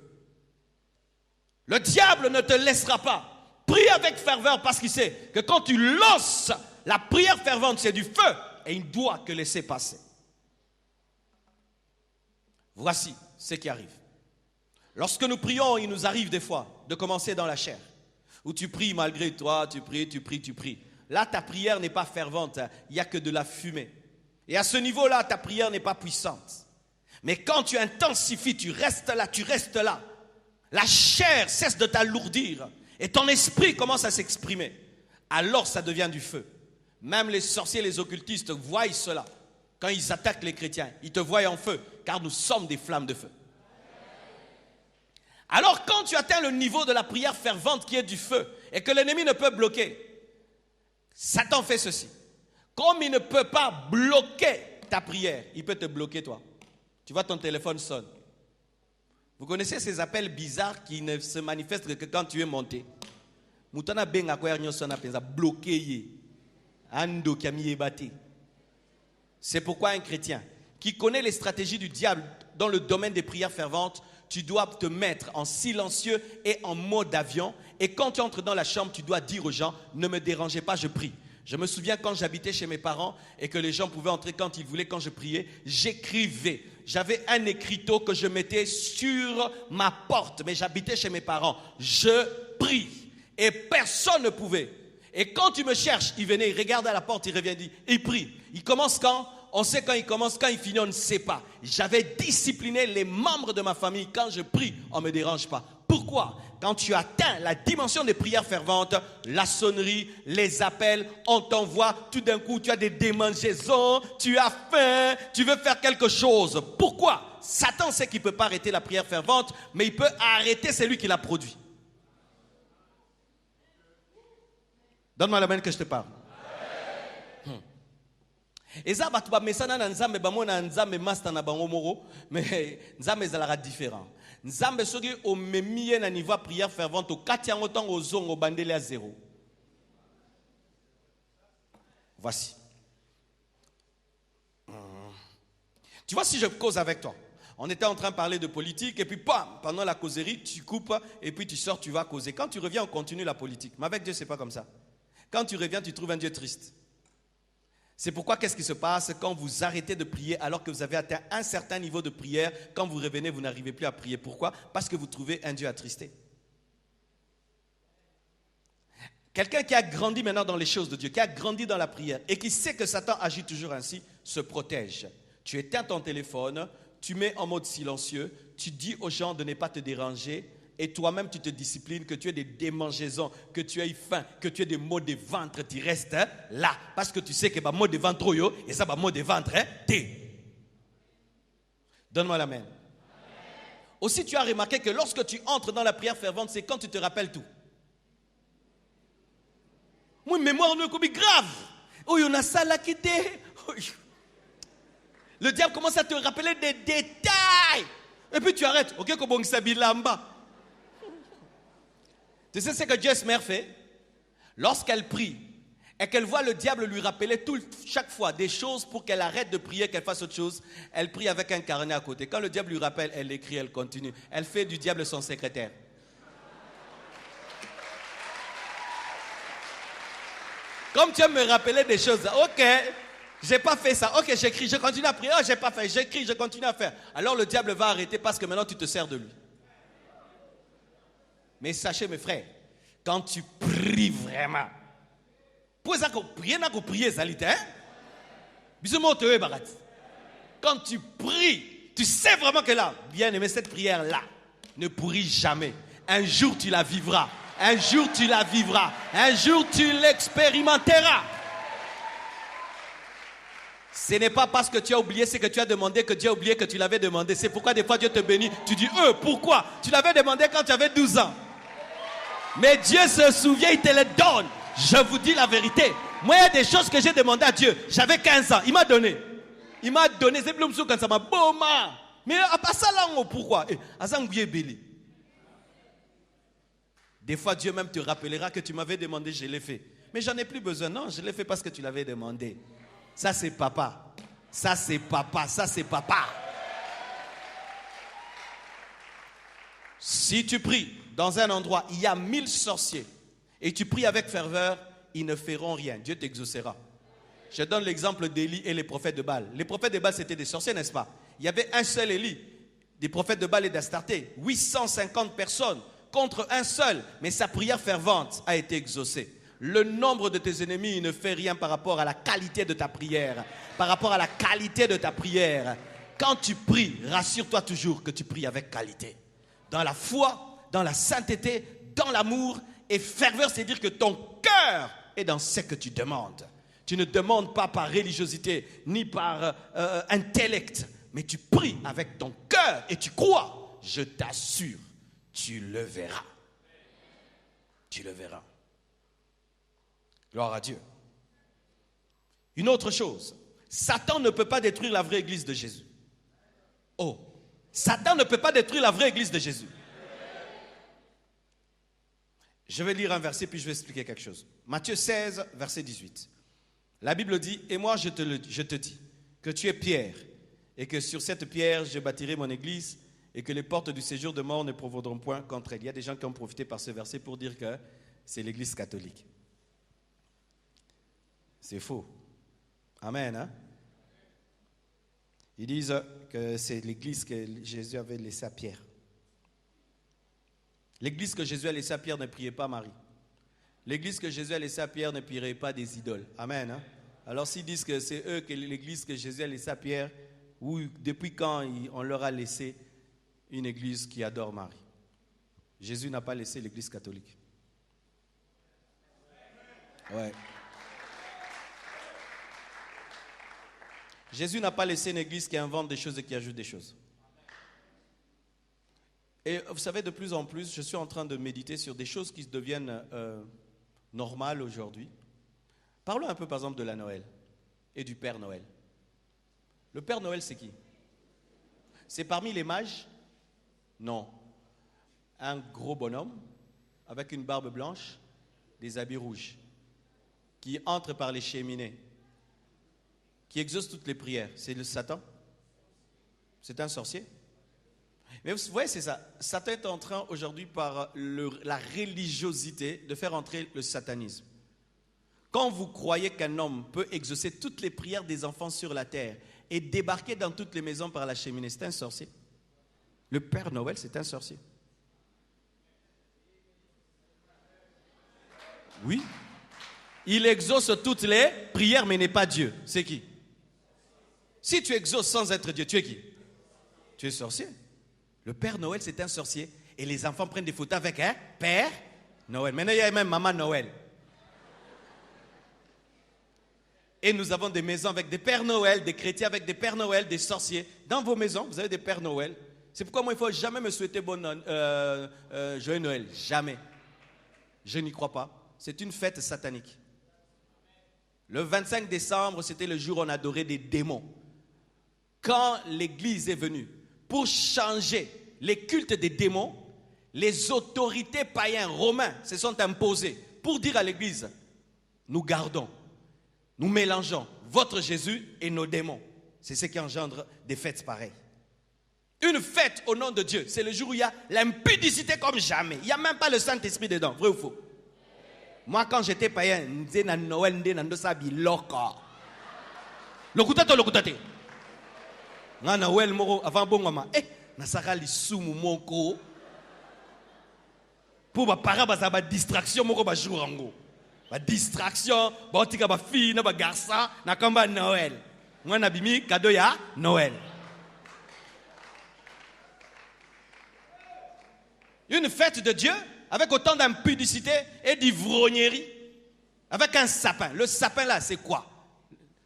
Speaker 1: Le diable ne te laissera pas. Prie avec ferveur parce qu'il sait que quand tu lances la prière fervente, c'est du feu. Et il ne doit que laisser passer. Voici ce qui arrive. Lorsque nous prions, il nous arrive des fois de commencer dans la chair. Où tu pries malgré toi, tu pries. Là, ta prière n'est pas fervente, il n'y a que de la fumée. Et à ce niveau-là, ta prière n'est pas puissante. Mais quand tu intensifies, tu restes là. La chair cesse de t'alourdir et ton esprit commence à s'exprimer. Alors ça devient du feu. Même les sorciers, les occultistes voient cela. Quand ils attaquent les chrétiens, ils te voient en feu, car nous sommes des flammes de feu. Alors quand tu atteins le niveau de la prière fervente qui est du feu, et que l'ennemi ne peut bloquer, Satan fait ceci. Comme il ne peut pas bloquer ta prière, il peut te bloquer toi. Tu vois, ton téléphone sonne. Vous connaissez ces appels bizarres qui ne se manifestent que quand tu es monté. Moutana benga kwa ernyo sona penza bloqué. C'est pourquoi un chrétien qui connaît les stratégies du diable dans le domaine des prières ferventes, tu dois te mettre en silencieux et en mode avion. Et quand tu entres dans la chambre, tu dois dire aux gens, ne me dérangez pas, je prie. Je me souviens quand j'habitais chez mes parents et que les gens pouvaient entrer quand ils voulaient, quand je priais, j'écrivais. J'avais un écriteau que je mettais sur ma porte, mais j'habitais chez mes parents. Je prie et personne ne pouvait. Et quand tu me cherches, il venait, il regarde à la porte, il revient, il prie. Il commence quand? On sait quand il commence, quand il finit, on ne sait pas. J'avais discipliné les membres de ma famille. Quand je prie, on ne me dérange pas. Pourquoi? Quand tu atteins la dimension des prières ferventes, la sonnerie, les appels, on t'envoie, tout d'un coup, tu as des démangeaisons, tu as faim, tu veux faire quelque chose. Pourquoi? Satan sait qu'il ne peut pas arrêter la prière fervente, mais il peut arrêter celui qui l'a produit. Donne-moi la main que je te parle. Eza batu ba mesana na nzambe bamona nzambe master na bango moko mais nzambe ezalaka différent. Nzambe soki omemi ye na niveau prière fervente okati yango ntango ozongo bandeli à zéro. Voici. Tu vois, si je cause avec toi, on était en train de parler de politique et puis bam, pendant la causerie, tu coupes et puis tu sors, tu vas causer. Quand tu reviens, on continue la politique. Mais avec Dieu, c'est pas comme ça. Quand tu reviens, tu trouves un Dieu triste. C'est pourquoi qu'est-ce qui se passe quand vous arrêtez de prier alors que vous avez atteint un certain niveau de prière, quand vous revenez, vous n'arrivez plus à prier. Pourquoi? Parce que vous trouvez un Dieu attristé. Quelqu'un qui a grandi maintenant dans les choses de Dieu, qui a grandi dans la prière et qui sait que Satan agit toujours ainsi, se protège. Tu éteins ton téléphone, tu mets en mode silencieux, tu dis aux gens de ne pas te déranger et toi-même tu te disciplines, que tu aies des démangeaisons, que tu aies faim, que tu aies des maux de ventre, tu restes là. Parce que tu sais que les maux de ventre, et ça, les maux de ventre, t'es. Donne-moi l'amen. Aussi, tu as remarqué que lorsque tu entres dans la prière fervente, c'est quand tu te rappelles tout. Moi, mémoire ne est grave. Oh, il y a ça là qui t'est. Le diable commence à te rappeler des détails. Et puis tu arrêtes. Ok, comme Bilamba. Tu sais ce que Jess mère fait? Lorsqu'elle prie et qu'elle voit le diable lui rappeler chaque fois des choses pour qu'elle arrête de prier, qu'elle fasse autre chose, elle prie avec un carnet à côté. Quand le diable lui rappelle, elle écrit, elle continue. Elle fait du diable son secrétaire. Comme tu aimes me rappeler des choses, ok, j'ai pas fait ça, ok, j'écris, je continue à prier, oh, j'ai pas fait, j'écris, je continue à faire. Alors le diable va arrêter parce que maintenant tu te sers de lui. Mais sachez mes frères, quand tu pries vraiment, quand tu pries, tu sais vraiment que là, bien aimé, cette prière-là ne pourrit jamais. Un jour tu la vivras. Un jour tu la vivras. Un jour tu l'expérimenteras. Ce n'est pas parce que tu as oublié ce que tu as demandé que Dieu a oublié que tu l'avais demandé. C'est pourquoi des fois Dieu te bénit. Tu dis, pourquoi? Tu l'avais demandé quand tu avais 12 ans. Mais Dieu se souvient, il te le donne. Je vous dis la vérité. Moi, il y a des choses que j'ai demandé à Dieu. J'avais 15 ans. Il m'a donné. Il m'a donné. C'est plus quand ça m'a boma. Mais à part ça, là, pourquoi? Des fois, Dieu même te rappellera que tu m'avais demandé, je l'ai fait. Mais j'en ai plus besoin. Non, je l'ai fait parce que tu l'avais demandé. Ça, c'est papa. Ça, c'est papa. Ça, c'est papa. Si tu pries dans un endroit, il y a 1000 sorciers, et tu pries avec ferveur, ils ne feront rien. Dieu t'exaucera. Je donne l'exemple d'Élie et les prophètes de Baal. Les prophètes de Baal, c'était des sorciers, n'est-ce pas? Il y avait un seul Élie, des prophètes de Baal et d'Astarté. 850 personnes contre un seul, mais sa prière fervente a été exaucée. Le nombre de tes ennemis, il ne fait rien par rapport à la qualité de ta prière. Par rapport à la qualité de ta prière. Quand tu pries, rassure-toi toujours que tu pries avec qualité. Dans la foi, dans la sainteté, dans l'amour. Et ferveur, c'est dire que ton cœur est dans ce que tu demandes. Tu ne demandes pas par religiosité, ni par intellect, mais tu pries avec ton cœur et tu crois. Je t'assure, tu le verras. Tu le verras. Gloire à Dieu. Une autre chose, Satan ne peut pas détruire la vraie église de Jésus. Oh, Satan ne peut pas détruire la vraie église de Jésus. Je vais lire un verset puis je vais expliquer quelque chose. Matthieu 16, verset 18. La Bible dit, et moi je te dis que tu es Pierre et que sur cette pierre je bâtirai mon église et que les portes du séjour de mort ne prévaudront point contre elle. Il y a des gens qui ont profité par ce verset pour dire que c'est l'église catholique. C'est faux. Amen. Hein? Ils disent que c'est l'église que Jésus avait laissée à Pierre. L'église que Jésus a laissée à Pierre ne priait pas Marie. L'église que Jésus a laissée à Pierre ne prierait pas des idoles. Amen. Hein? Alors s'ils disent que c'est eux, que l'église que Jésus a laissée à Pierre, ou depuis quand on leur a laissé une église qui adore Marie? Jésus n'a pas laissé l'église catholique. Ouais. Jésus n'a pas laissé une église qui invente des choses et qui ajoute des choses. Et vous savez, de plus en plus, je suis en train de méditer sur des choses qui deviennent normales aujourd'hui. Parlons un peu, par exemple, de la Noël. et du Père Noël. Le Père Noël, c'est qui? C'est parmi les mages? Non. Un gros bonhomme avec une barbe blanche, des habits rouges, qui entre par les cheminées, qui exauce toutes les prières. C'est le Satan? C'est un sorcier? Mais vous voyez, c'est ça. Satan est en train aujourd'hui par la religiosité de faire entrer le satanisme. Quand vous croyez qu'un homme peut exaucer toutes les prières des enfants sur la terre et débarquer dans toutes les maisons par la cheminée, c'est un sorcier. Le Père Noël, c'est un sorcier. Oui. Il exauce toutes les prières, mais n'est pas Dieu. C'est qui? Si tu exauces sans être Dieu, tu es qui? Tu es sorcier. Le Père Noël, c'est un sorcier. Et les enfants prennent des photos avec un Père Noël. Maintenant, il y a même Maman Noël. Et nous avons des maisons avec des Pères Noël, des chrétiens avec des Pères Noël, des sorciers. Dans vos maisons, vous avez des Pères Noël. C'est pourquoi moi, il ne faut jamais me souhaiter joyeux Noël. Jamais. Je n'y crois pas. C'est une fête satanique. Le 25 décembre, c'était le jour où on adorait des démons. Quand l'Église est venue pour changer les cultes des démons, les autorités païens romains se sont imposées pour dire à l'Église, nous gardons, nous mélangeons votre Jésus et nos démons. C'est ce qui engendre des fêtes pareilles. Une fête au nom de Dieu, c'est le jour où il y a l'impudicité comme jamais. Il n'y a même pas le Saint-Esprit dedans, vrai ou faux? Moi, quand j'étais païen, je disais Noël, lokutate. Nga Noël moko avant bongoma nasaka lisumu moko pour ba para baza ba distraction moko ba jour ngo ba distraction ba tika ba fille na ba garçon na kamba Noël mwana bimi cadeau ya Noël. Une fête de Dieu avec autant d'impudicité et d'ivrognerie avec un sapin. Le sapin là, c'est quoi?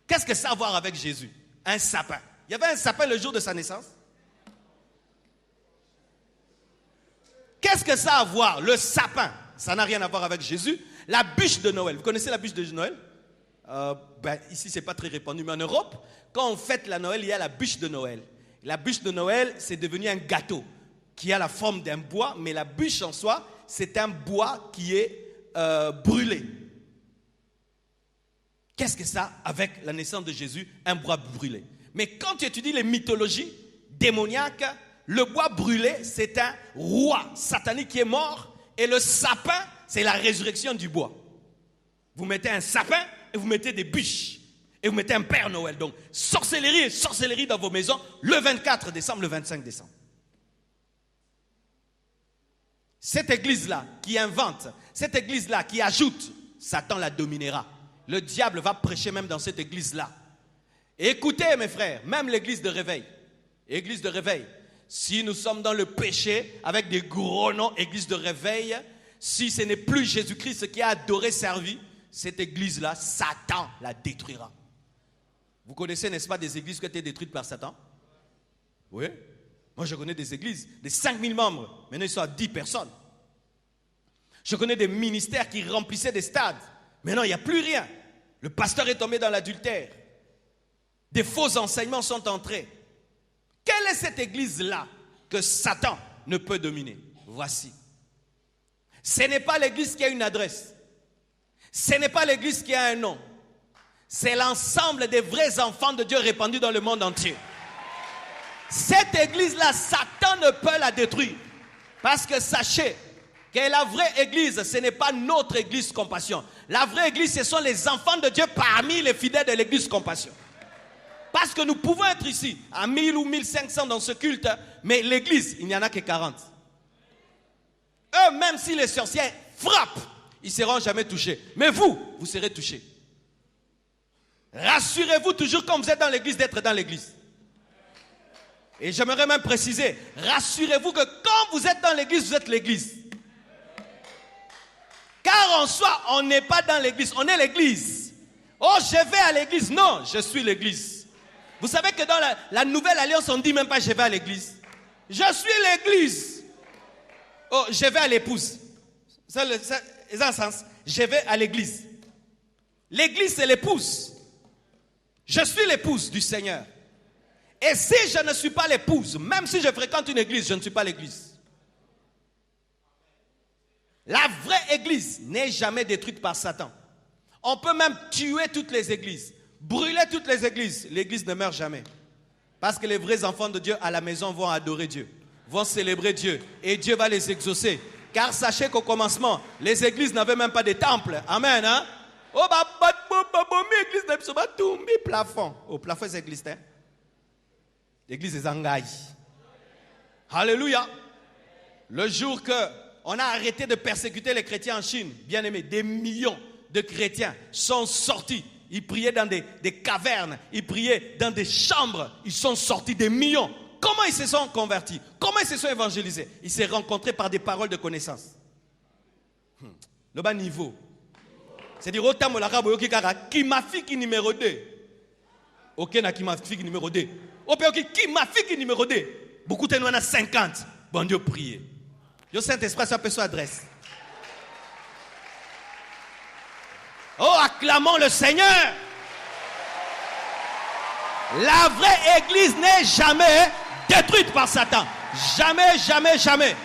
Speaker 1: Qu'est-ce que ça a à voir avec Jésus? Un sapin. Il y avait un sapin le jour de sa naissance. Qu'est-ce que ça a à voir? Le sapin, ça n'a rien à voir avec Jésus. La bûche de Noël, vous connaissez la bûche de Noël? Ici, ce n'est pas très répandu, mais en Europe, quand on fête la Noël, il y a la bûche de Noël. La bûche de Noël, c'est devenu un gâteau qui a la forme d'un bois, mais la bûche en soi, c'est un bois qui est brûlé. Qu'est-ce que ça avec la naissance de Jésus? Un bois brûlé. Mais quand tu étudies les mythologies démoniaques, le bois brûlé, c'est un roi satanique qui est mort. Et le sapin, c'est la résurrection du bois. Vous mettez un sapin et vous mettez des bûches. Et vous mettez un Père Noël. Donc, sorcellerie dans vos maisons le 24 décembre, le 25 décembre. Cette église-là qui invente, cette église-là qui ajoute, Satan la dominera. Le diable va prêcher même dans cette église-là. Écoutez mes frères, même l'église de réveil, si nous sommes dans le péché avec des gros noms, église de réveil, si ce n'est plus Jésus-Christ qui a adoré, servi, cette église-là, Satan la détruira. Vous connaissez, n'est-ce pas, des églises qui ont été détruites par Satan? Oui. Moi, je connais des églises de 5000 membres. Maintenant, ils sont à 10 personnes. Je connais des ministères qui remplissaient des stades. Maintenant, il n'y a plus rien. Le pasteur est tombé dans l'adultère. Des faux enseignements sont entrés. Quelle est cette église-là que Satan ne peut dominer? Voici. Ce n'est pas l'église qui a une adresse. Ce n'est pas l'église qui a un nom. C'est l'ensemble des vrais enfants de Dieu répandus dans le monde entier. Cette église-là, Satan ne peut la détruire. Parce que sachez que la vraie église, ce n'est pas notre église Compassion. La vraie église, ce sont les enfants de Dieu parmi les fidèles de l'église Compassion. Parce que nous pouvons être ici, à 1000 ou 1500 dans ce culte, mais l'église, il n'y en a que 40. Eux, même si les sorciers frappent, ils ne seront jamais touchés. Mais vous, vous serez touchés. Rassurez-vous toujours quand vous êtes dans l'église d'être dans l'église. Et j'aimerais même préciser, rassurez-vous que quand vous êtes dans l'église, vous êtes l'église. Car en soi, on n'est pas dans l'église, on est l'église. Oh, je vais à l'église. Non, je suis l'église. Vous savez que dans la nouvelle alliance, on ne dit même pas je vais à l'église. Je suis l'église. Oh, je vais à l'épouse. Ça a un sens. Je vais à l'église. L'église, c'est l'épouse. Je suis l'épouse du Seigneur. Et si je ne suis pas l'épouse, même si je fréquente une église, je ne suis pas l'église. La vraie église n'est jamais détruite par Satan. On peut même tuer toutes les églises, brûler toutes les églises. L'église ne meurt jamais. Parce que les vrais enfants de Dieu à la maison vont adorer Dieu, vont célébrer Dieu. Et Dieu va les exaucer. Car sachez qu'au commencement, les églises n'avaient même pas de temple. Amen. Hein? Oh, église de plafond. Au plafond, c'est l'église. L'église est Zangaï. Alléluia. Le jour qu'on a arrêté de persécuter les chrétiens en Chine, bien aimés, des millions de chrétiens sont sortis. Ils priaient dans des cavernes, ils priaient dans des chambres. Ils sont sortis des millions. Comment ils se sont convertis? Comment ils se sont évangélisés? Ils se sont rencontrés par des paroles de connaissance. Le bas niveau. C'est-à-dire, autant mon arabe, qui m'a fait qui numéro 2. Ok, na qui m'a fait qui numéro 2. Ok, qui m'a fait qui numéro 2. Beaucoup de nous en a 50. Bon Dieu, priez. Le Saint-Esprit, ça peut s'adresser. Oh, acclamons le Seigneur. La vraie église n'est jamais détruite par Satan. Jamais, jamais, jamais.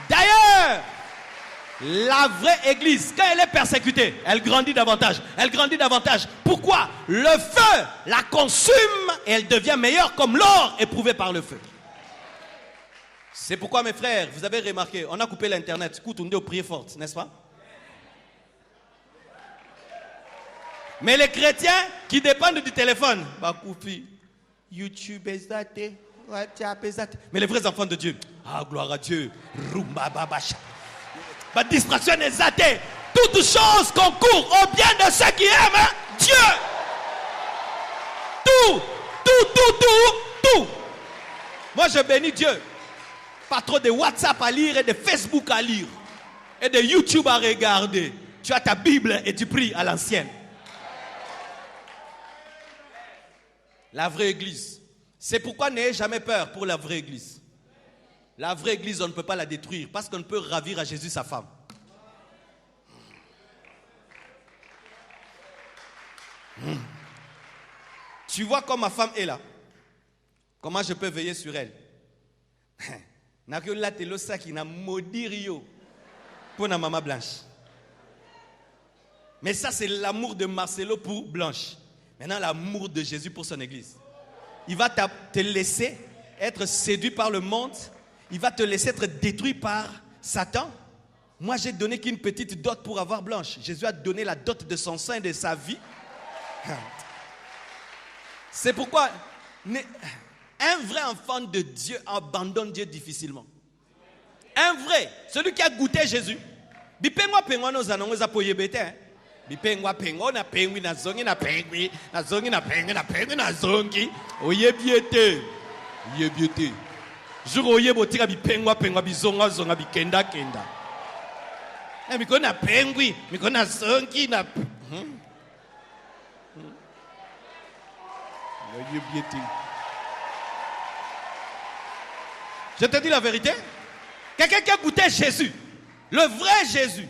Speaker 1: D'ailleurs, la vraie église, quand elle est persécutée, elle grandit davantage. Elle grandit davantage. Pourquoi? Le feu la consume et elle devient meilleure comme l'or éprouvé par le feu. C'est pourquoi, mes frères, vous avez remarqué, on a coupé l'internet. Écoute, on dit prier fort, n'est-ce pas? Mais les chrétiens qui dépendent du téléphone, YouTube, WhatsApp, mais les vrais enfants de Dieu, gloire à Dieu, distraction est zatée. Toutes choses concourent au bien de ceux qui aiment Dieu. Tout. Moi, je bénis Dieu. Pas trop de WhatsApp à lire et de Facebook à lire et de YouTube à regarder. Tu as ta Bible et tu pries à l'ancienne. La vraie église. C'est pourquoi n'ayez jamais peur pour la vraie église. La vraie église, on ne peut pas la détruire parce qu'on peut ravir à Jésus sa femme. Tu vois comme ma femme est là. Comment je peux veiller sur elle? Pour la maman Blanche. Mais ça, c'est l'amour de Marcelo pour Blanche. Maintenant, l'amour de Jésus pour son église. Il va te laisser être séduit par le monde. Il va te laisser être détruit par Satan. Moi, j'ai donné qu'une petite dot pour avoir Blanche. Jésus a donné la dot de son sang et de sa vie. C'est pourquoi un vrai enfant de Dieu abandonne Dieu difficilement. Un vrai, celui qui a goûté Jésus. Bipengwa pengwa nos anongo za poyebete. Bipengwa pengwa na pengwi na zongi na pengwi na zongi na pengwi na pengwi na zongi. Oyebiete. Oyebiete. Jour oyebotira bipengwa pengwa bizonga zonga bikenda kenda. Na mikona pengwi, mikona zongi na Oyebiete. Je te dis la vérité. Quelqu'un qui a goûté Jésus, le vrai Jésus,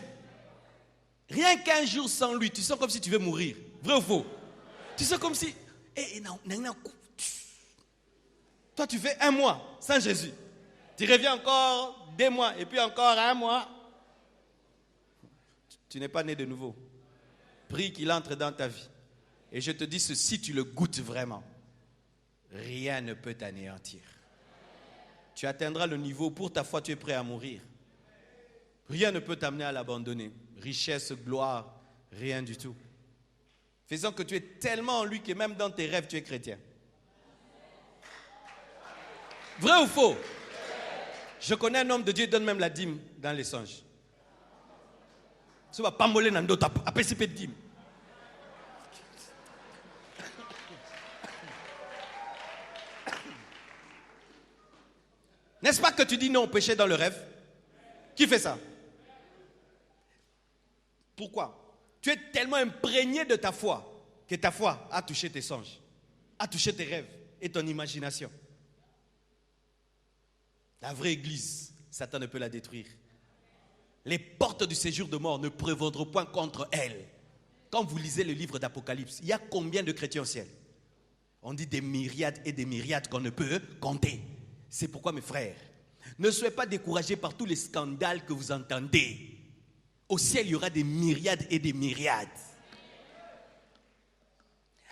Speaker 1: rien qu'un jour sans lui, tu sens comme si tu veux mourir. Vrai ou faux? Tu sens comme si... Toi, tu fais 1 mois sans Jésus. Tu reviens encore 2 mois et puis encore 1 mois. Tu n'es pas né de nouveau. Prie qu'il entre dans ta vie. Et je te dis ceci, tu le goûtes vraiment. Rien ne peut t'anéantir. Tu atteindras le niveau, pour ta foi, tu es prêt à mourir. Rien ne peut t'amener à l'abandonner. Richesse, gloire, rien du tout. Faisant que tu es tellement en lui que même dans tes rêves, tu es chrétien. Vrai ou faux? Je connais un homme de Dieu, il donne même la dîme dans les songes. Tu vas pas moller dans d'autres, après c'est pas de dîme. N'est-ce pas que tu dis non au péché dans le rêve? Qui fait ça? Pourquoi? Tu es tellement imprégné de ta foi que ta foi a touché tes songes, a touché tes rêves et ton imagination. La vraie église, Satan ne peut la détruire. Les portes du séjour de mort ne prévaudront point contre elle. Quand vous lisez le livre d'Apocalypse, il y a combien de chrétiens au ciel? On dit des myriades et des myriades qu'on ne peut compter. C'est pourquoi, mes frères, ne soyez pas découragés par tous les scandales que vous entendez. Au ciel, il y aura des myriades et des myriades.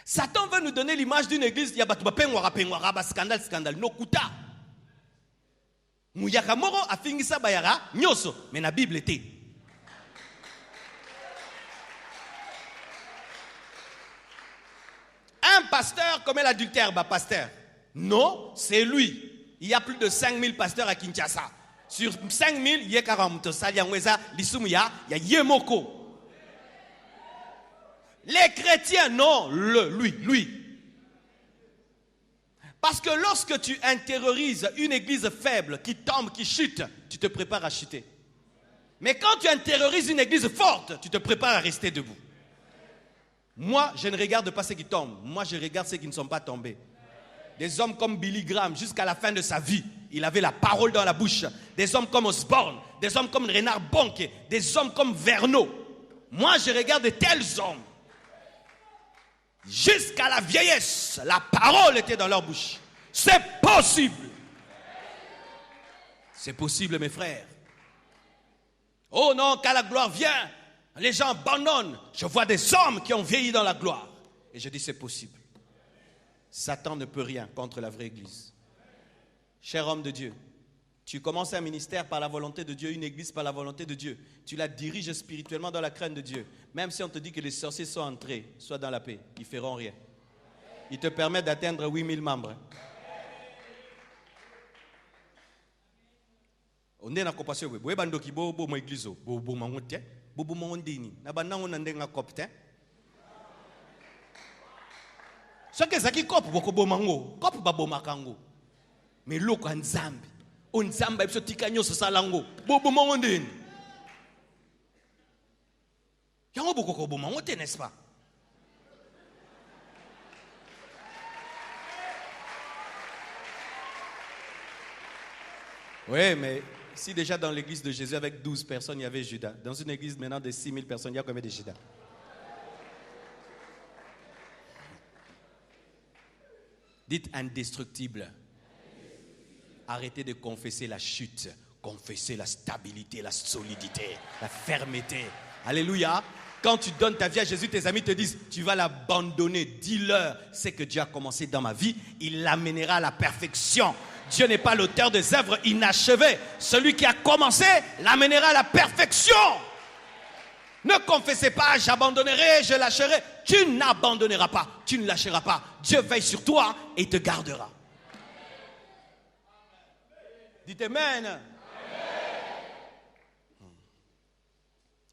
Speaker 1: Satan veut nous donner l'image d'une église. Il y a scandale, no kuta. Muyaka moro afingisa bayara nyoso, mais la Bible était. Un pasteur commet l'adultère, pasteur. Non, c'est lui. Il y a plus de 5000 pasteurs à Kinshasa. Sur 5000, il y a 40 il y a Yemoko. Les chrétiens, non, lui. Parce que lorsque tu intériorises une église faible qui tombe, qui chute, tu te prépares à chuter. Mais quand tu intériorises une église forte, tu te prépares à rester debout. Moi, je ne regarde pas ceux qui tombent. Moi, je regarde ceux qui ne sont pas tombés. Des hommes comme Billy Graham, jusqu'à la fin de sa vie, il avait la parole dans la bouche. Des hommes comme Osborne, des hommes comme Renard Bonke, des hommes comme Verneau. Moi, je regarde de tels hommes. Jusqu'à la vieillesse, la parole était dans leur bouche. C'est possible. C'est possible, mes frères. Oh non, quand la gloire vient, les gens abandonnent. Je vois des hommes qui ont vieilli dans la gloire. Et je dis c'est possible. Satan ne peut rien contre la vraie église. Cher homme de Dieu, tu commences un ministère par la volonté de Dieu, une église par la volonté de Dieu. Tu la diriges spirituellement dans la crainte de Dieu. Même si on te dit que les sorciers sont entrés, sois dans la paix, ils ne feront rien. Ils te permettent d'atteindre 8000 membres. On est dans la compassion. Vous avez dit que vous avez église. Vous avez dit que vous avez dit que vous avez dit ce que c'est qui cop beaucoup bomango cop ba bomakango mais loko nzambe on nzamba biso tikanyo so salango bobo mango ndeni yango boko bomango te n'est-ce pas? Oui, mais si déjà dans l'église de Jésus avec 12 personnes il y avait Judas, dans une église maintenant de 6000 personnes il y a combien de Judas? Dites indestructible. Arrêtez de confesser la chute. Confessez la stabilité, la solidité, la fermeté. Alléluia. Quand tu donnes ta vie à Jésus, tes amis te disent, tu vas l'abandonner. Dis-leur, c'est que Dieu a commencé dans ma vie. Il l'amènera à la perfection. Dieu n'est pas l'auteur des œuvres inachevées. Celui qui a commencé l'amènera à la perfection. Ne confessez pas, j'abandonnerai, je lâcherai. Tu n'abandonneras pas, tu ne lâcheras pas. Dieu veille sur toi et te gardera. Dites Amen. Amen.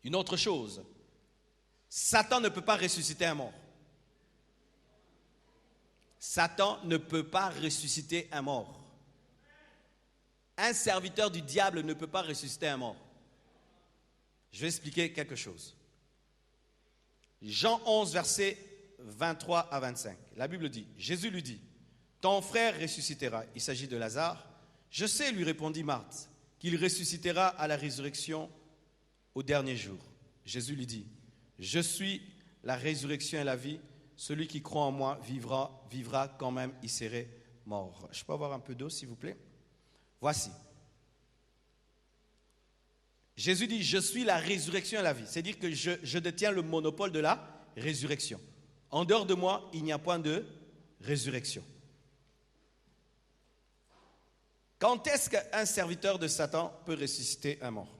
Speaker 1: Une autre chose, Satan ne peut pas ressusciter un mort. Satan ne peut pas ressusciter un mort. Un serviteur du diable ne peut pas ressusciter un mort. Je vais expliquer quelque chose. Jean 11, versets 23 à 25. La Bible dit, Jésus lui dit, ton frère ressuscitera. Il s'agit de Lazare. Je sais, lui répondit Marthe, qu'il ressuscitera à la résurrection au dernier jour. Jésus lui dit, je suis la résurrection et la vie. Celui qui croit en moi vivra quand même il serait mort. Je peux avoir un peu d'eau, s'il vous plaît? Voici. Jésus dit, je suis la résurrection et la vie. C'est-à-dire que je détiens le monopole de la résurrection. En dehors de moi, il n'y a point de résurrection. Quand est-ce qu'un serviteur de Satan peut ressusciter un mort?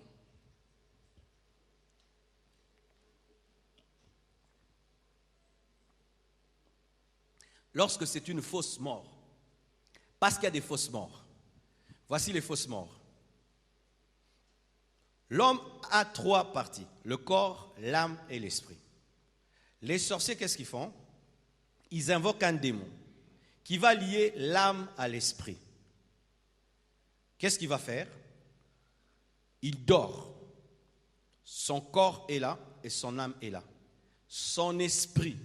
Speaker 1: Lorsque c'est une fausse mort. Parce qu'il y a des fausses morts. Voici les fausses morts. L'homme a 3 parties, le corps, l'âme et l'esprit. Les sorciers, qu'est-ce qu'ils font? Ils invoquent un démon qui va lier l'âme à l'esprit. Qu'est-ce qu'il va faire? Il dort. Son corps est là et son âme est là. Son esprit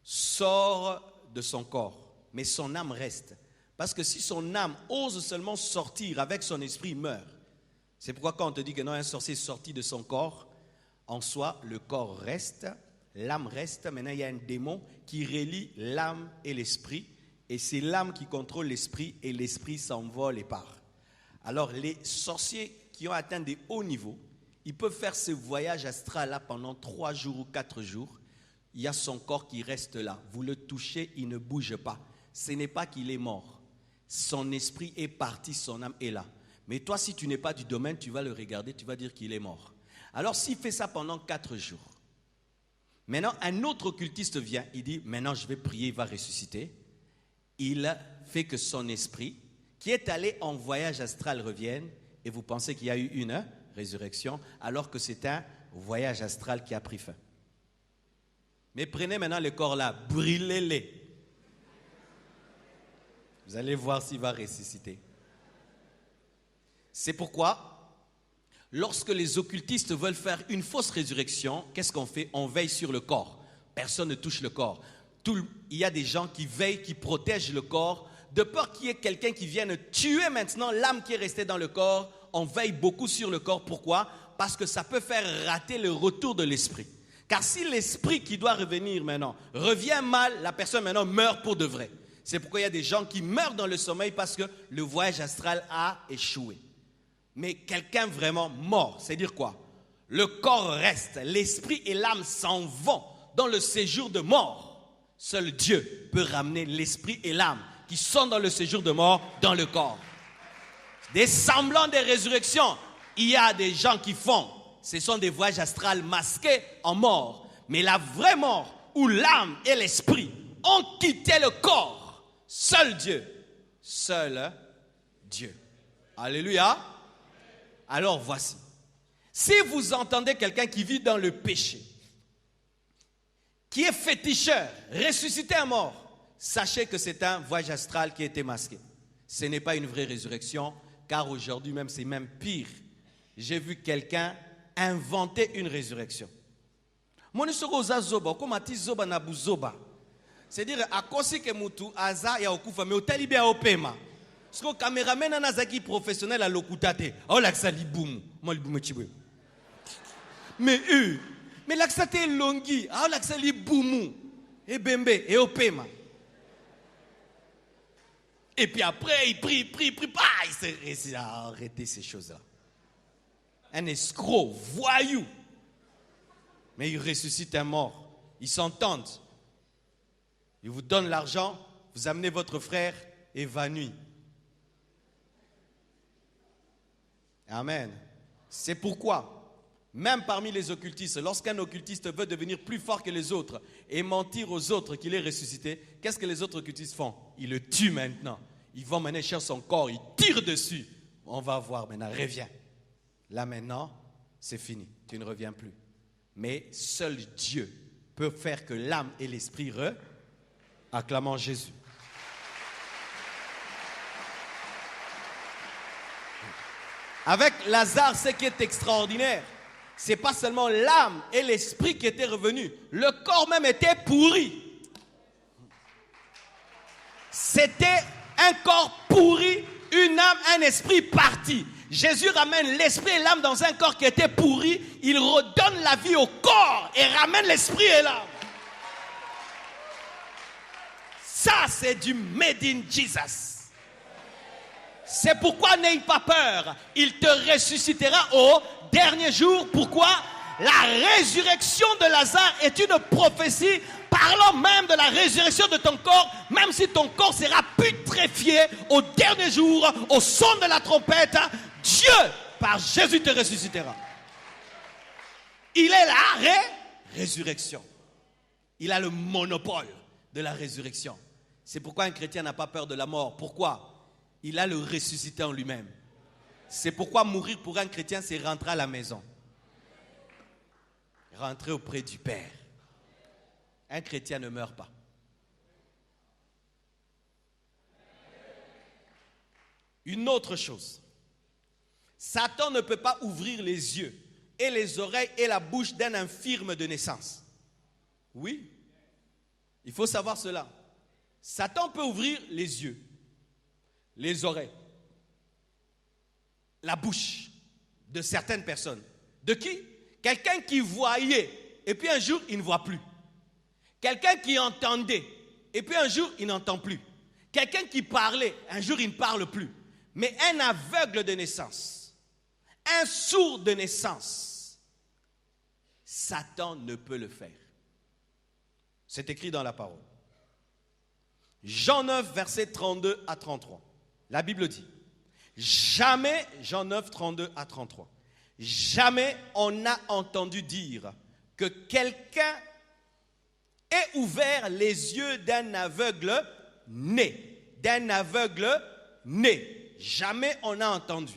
Speaker 1: sort de son corps, mais son âme reste. Parce que si son âme ose seulement sortir avec son esprit, il meurt. C'est pourquoi quand on te dit que non, un sorcier est sorti de son corps, en soi, le corps reste, l'âme reste. Maintenant, il y a un démon qui relie l'âme et l'esprit. Et c'est l'âme qui contrôle l'esprit et l'esprit s'envole et part. Alors les sorciers qui ont atteint des hauts niveaux, ils peuvent faire ce voyage astral-là pendant 3 jours ou 4 jours. Il y a son corps qui reste là. Vous le touchez, il ne bouge pas. Ce n'est pas qu'il est mort. Son esprit est parti, son âme est là. Mais toi, si tu n'es pas du domaine, tu vas le regarder, tu vas dire qu'il est mort. Alors s'il fait ça pendant 4 jours, maintenant un autre occultiste vient, il dit, maintenant je vais prier, il va ressusciter. Il fait que son esprit, qui est allé en voyage astral, revienne, et vous pensez qu'il y a eu une résurrection, alors que c'est un voyage astral qui a pris fin. Mais prenez maintenant le corps là, brûlez-les. Vous allez voir s'il va ressusciter. C'est pourquoi, lorsque les occultistes veulent faire une fausse résurrection, qu'est-ce qu'on fait? On veille sur le corps. Personne ne touche le corps. Il y a des gens qui veillent, qui protègent le corps, de peur qu'il y ait quelqu'un qui vienne tuer maintenant l'âme qui est restée dans le corps. On veille beaucoup sur le corps. Pourquoi? Parce que ça peut faire rater le retour de l'esprit. Car si l'esprit qui doit revenir maintenant revient mal, la personne maintenant meurt pour de vrai. C'est pourquoi il y a des gens qui meurent dans le sommeil parce que le voyage astral a échoué. Mais quelqu'un vraiment mort, c'est dire quoi? Le corps reste, l'esprit et l'âme s'en vont dans le séjour de mort. Seul Dieu peut ramener l'esprit et l'âme qui sont dans le séjour de mort dans le corps. Des semblants de résurrection, il y a des gens qui font. Ce sont des voyages astrales masqués en mort. Mais la vraie mort, où l'âme et l'esprit ont quitté le corps, seul Dieu. Alléluia. Alors voici. Si vous entendez quelqu'un qui vit dans le péché, qui est féticheur, ressuscité à mort, sachez que c'est un voyage astral qui a été masqué. Ce n'est pas une vraie résurrection, car aujourd'hui même, c'est même pire. J'ai vu quelqu'un inventer une résurrection. C'est-à-dire, à cause que mutu aza ya okufa, mais au talibé à opema. Parce que le caméraman a un professionnel à l'okutate. Oh, l'accent liboum. Moi, liboum chibou. Mais eux, mais l'accent est longi. Ah, l'accent liboum. Et bembe, et opema. Et puis après, il prie. Il s'est arrêté ces choses-là. Un escroc, voyou. Mais il ressuscite un mort. Ils s'entendent. Il vous donne l'argent, vous amenez votre frère évanoui. Amen. C'est pourquoi, même parmi les occultistes, lorsqu'un occultiste veut devenir plus fort que les autres et mentir aux autres qu'il est ressuscité, qu'est-ce que les autres occultistes font? Ils le tuent maintenant. Ils vont mener chercher son corps, ils tirent dessus. On va voir maintenant, reviens. Là maintenant, c'est fini, tu ne reviens plus. Mais seul Dieu peut faire que l'âme et l'esprit acclamons Jésus. Avec Lazare, ce qui est extraordinaire, c'est pas seulement l'âme et l'esprit qui étaient revenus, le corps même était pourri. C'était un corps pourri, une âme, un esprit parti. Jésus ramène l'esprit et l'âme dans un corps qui était pourri, il redonne la vie au corps et ramène l'esprit et l'âme. Ça, c'est du made in Jesus. C'est pourquoi n'aie pas peur. Il te ressuscitera au dernier jour. Pourquoi? La résurrection de Lazare est une prophétie parlant même de la résurrection de ton corps, même si ton corps sera putréfié au dernier jour, au son de la trompette, Dieu, par Jésus, te ressuscitera. Il est la résurrection. Il a le monopole de la résurrection. C'est pourquoi un chrétien n'a pas peur de la mort. Pourquoi? Il a le ressuscité en lui-même. C'est pourquoi mourir pour un chrétien, c'est rentrer à la maison. Rentrer auprès du Père. Un chrétien ne meurt pas. Une autre chose. Satan ne peut pas ouvrir les yeux et les oreilles et la bouche d'un infirme de naissance. Oui, il faut savoir cela. Satan peut ouvrir les yeux, les oreilles, la bouche de certaines personnes. De qui? Quelqu'un qui voyait et puis un jour il ne voit plus. Quelqu'un qui entendait et puis un jour il n'entend plus. Quelqu'un qui parlait, un jour il ne parle plus. Mais un aveugle de naissance, un sourd de naissance, Satan ne peut le faire. C'est écrit dans la parole. Jean 9, versets 32 à 33. La Bible dit, jamais, Jean 9, 32 à 33, jamais on n'a entendu dire que quelqu'un ait ouvert les yeux d'un aveugle né. D'un aveugle né. Jamais on a entendu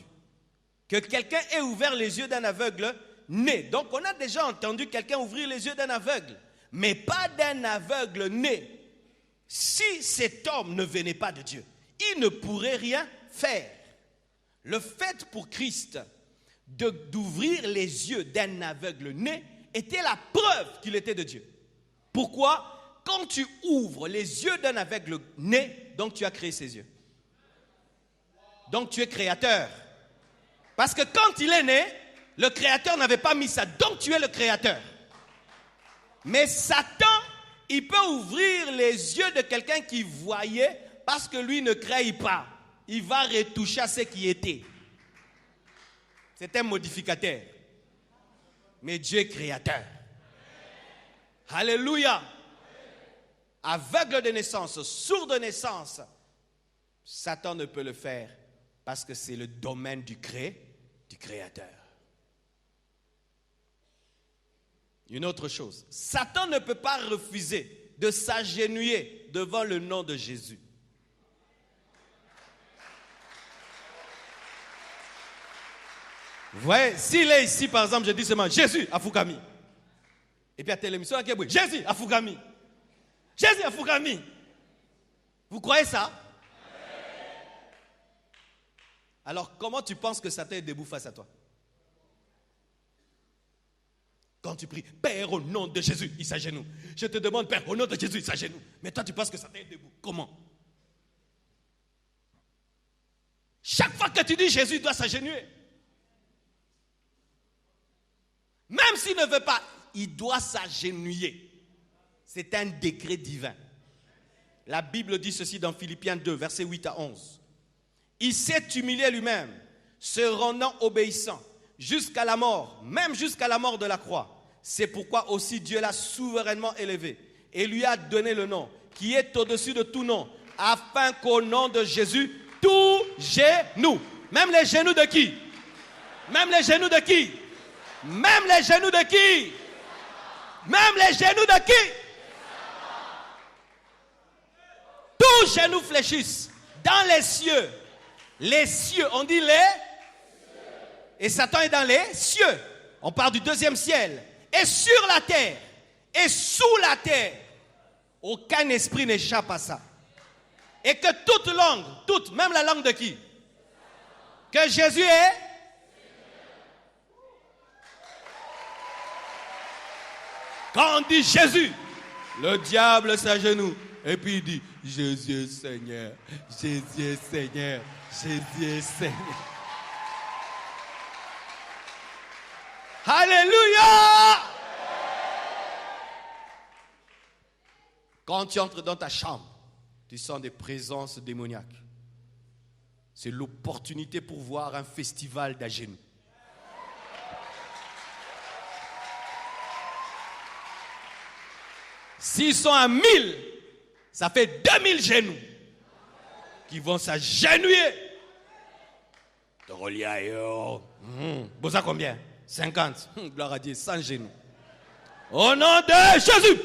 Speaker 1: que quelqu'un ait ouvert les yeux d'un aveugle né. Donc on a déjà entendu quelqu'un ouvrir les yeux d'un aveugle, mais pas d'un aveugle né. Si cet homme ne venait pas de Dieu, il ne pourrait rien faire. Le fait pour Christ d'ouvrir les yeux d'un aveugle né était la preuve qu'il était de Dieu. Pourquoi? Quand tu ouvres les yeux d'un aveugle né, donc tu as créé ses yeux. Donc tu es créateur. Parce que quand il est né, le créateur n'avait pas mis ça. Donc tu es le créateur. Mais Satan, il peut ouvrir les yeux de quelqu'un qui voyait parce que lui ne crée pas. Il va retoucher à ce qui était. C'est un modificateur. Mais Dieu est créateur. Alléluia. Aveugle de naissance, sourd de naissance, Satan ne peut le faire parce que c'est le domaine du créateur. Une autre chose, Satan ne peut pas refuser de s'agenouiller devant le nom de Jésus. Vous voyez, s'il est ici, par exemple, je dis seulement Jésus à Fukami. Et puis à télévision, Jésus à Fukami. Jésus à Fukami. Vous croyez ça? Alors, comment tu penses que Satan est debout face à toi? Quand tu pries, Père, au nom de Jésus, il s'agenouille. Je te demande, Père, au nom de Jésus, il s'agenouille. Mais toi, tu penses que Satan est debout. Comment? Chaque fois que tu dis Jésus, il doit s'agenouiller. Même s'il ne veut pas, il doit s'agenouiller. C'est un décret divin. La Bible dit ceci dans Philippiens 2, versets 8 à 11. Il s'est humilié lui-même, se rendant obéissant jusqu'à la mort, même jusqu'à la mort de la croix. C'est pourquoi aussi Dieu l'a souverainement élevé et lui a donné le nom qui est au-dessus de tout nom, afin qu'au nom de Jésus, tout genou, même les genoux de qui? Même les genoux de qui? Même les genoux de qui? Même les genoux de qui? Tous genoux fléchissent dans les cieux. Les cieux, on dit les. Et Satan est dans les cieux. On parle du deuxième ciel. Et sur la terre. Et sous la terre. Aucun esprit n'échappe à ça. Et que toute langue, toute, même la langue de qui? Que Jésus est. Quand on dit Jésus, le diable s'agenouille. Et puis il dit, Jésus est Seigneur, Jésus est Seigneur, Jésus est Seigneur. Alléluia! Quand tu entres dans ta chambre, tu sens des présences démoniaques. C'est l'opportunité pour voir un festival d'agénou. S'ils sont à 1000, ça fait 2000 genoux qui vont s'agenouiller. Bon, ça combien? 50. Gloire à Dieu, 100 genoux. Au nom de Jésus.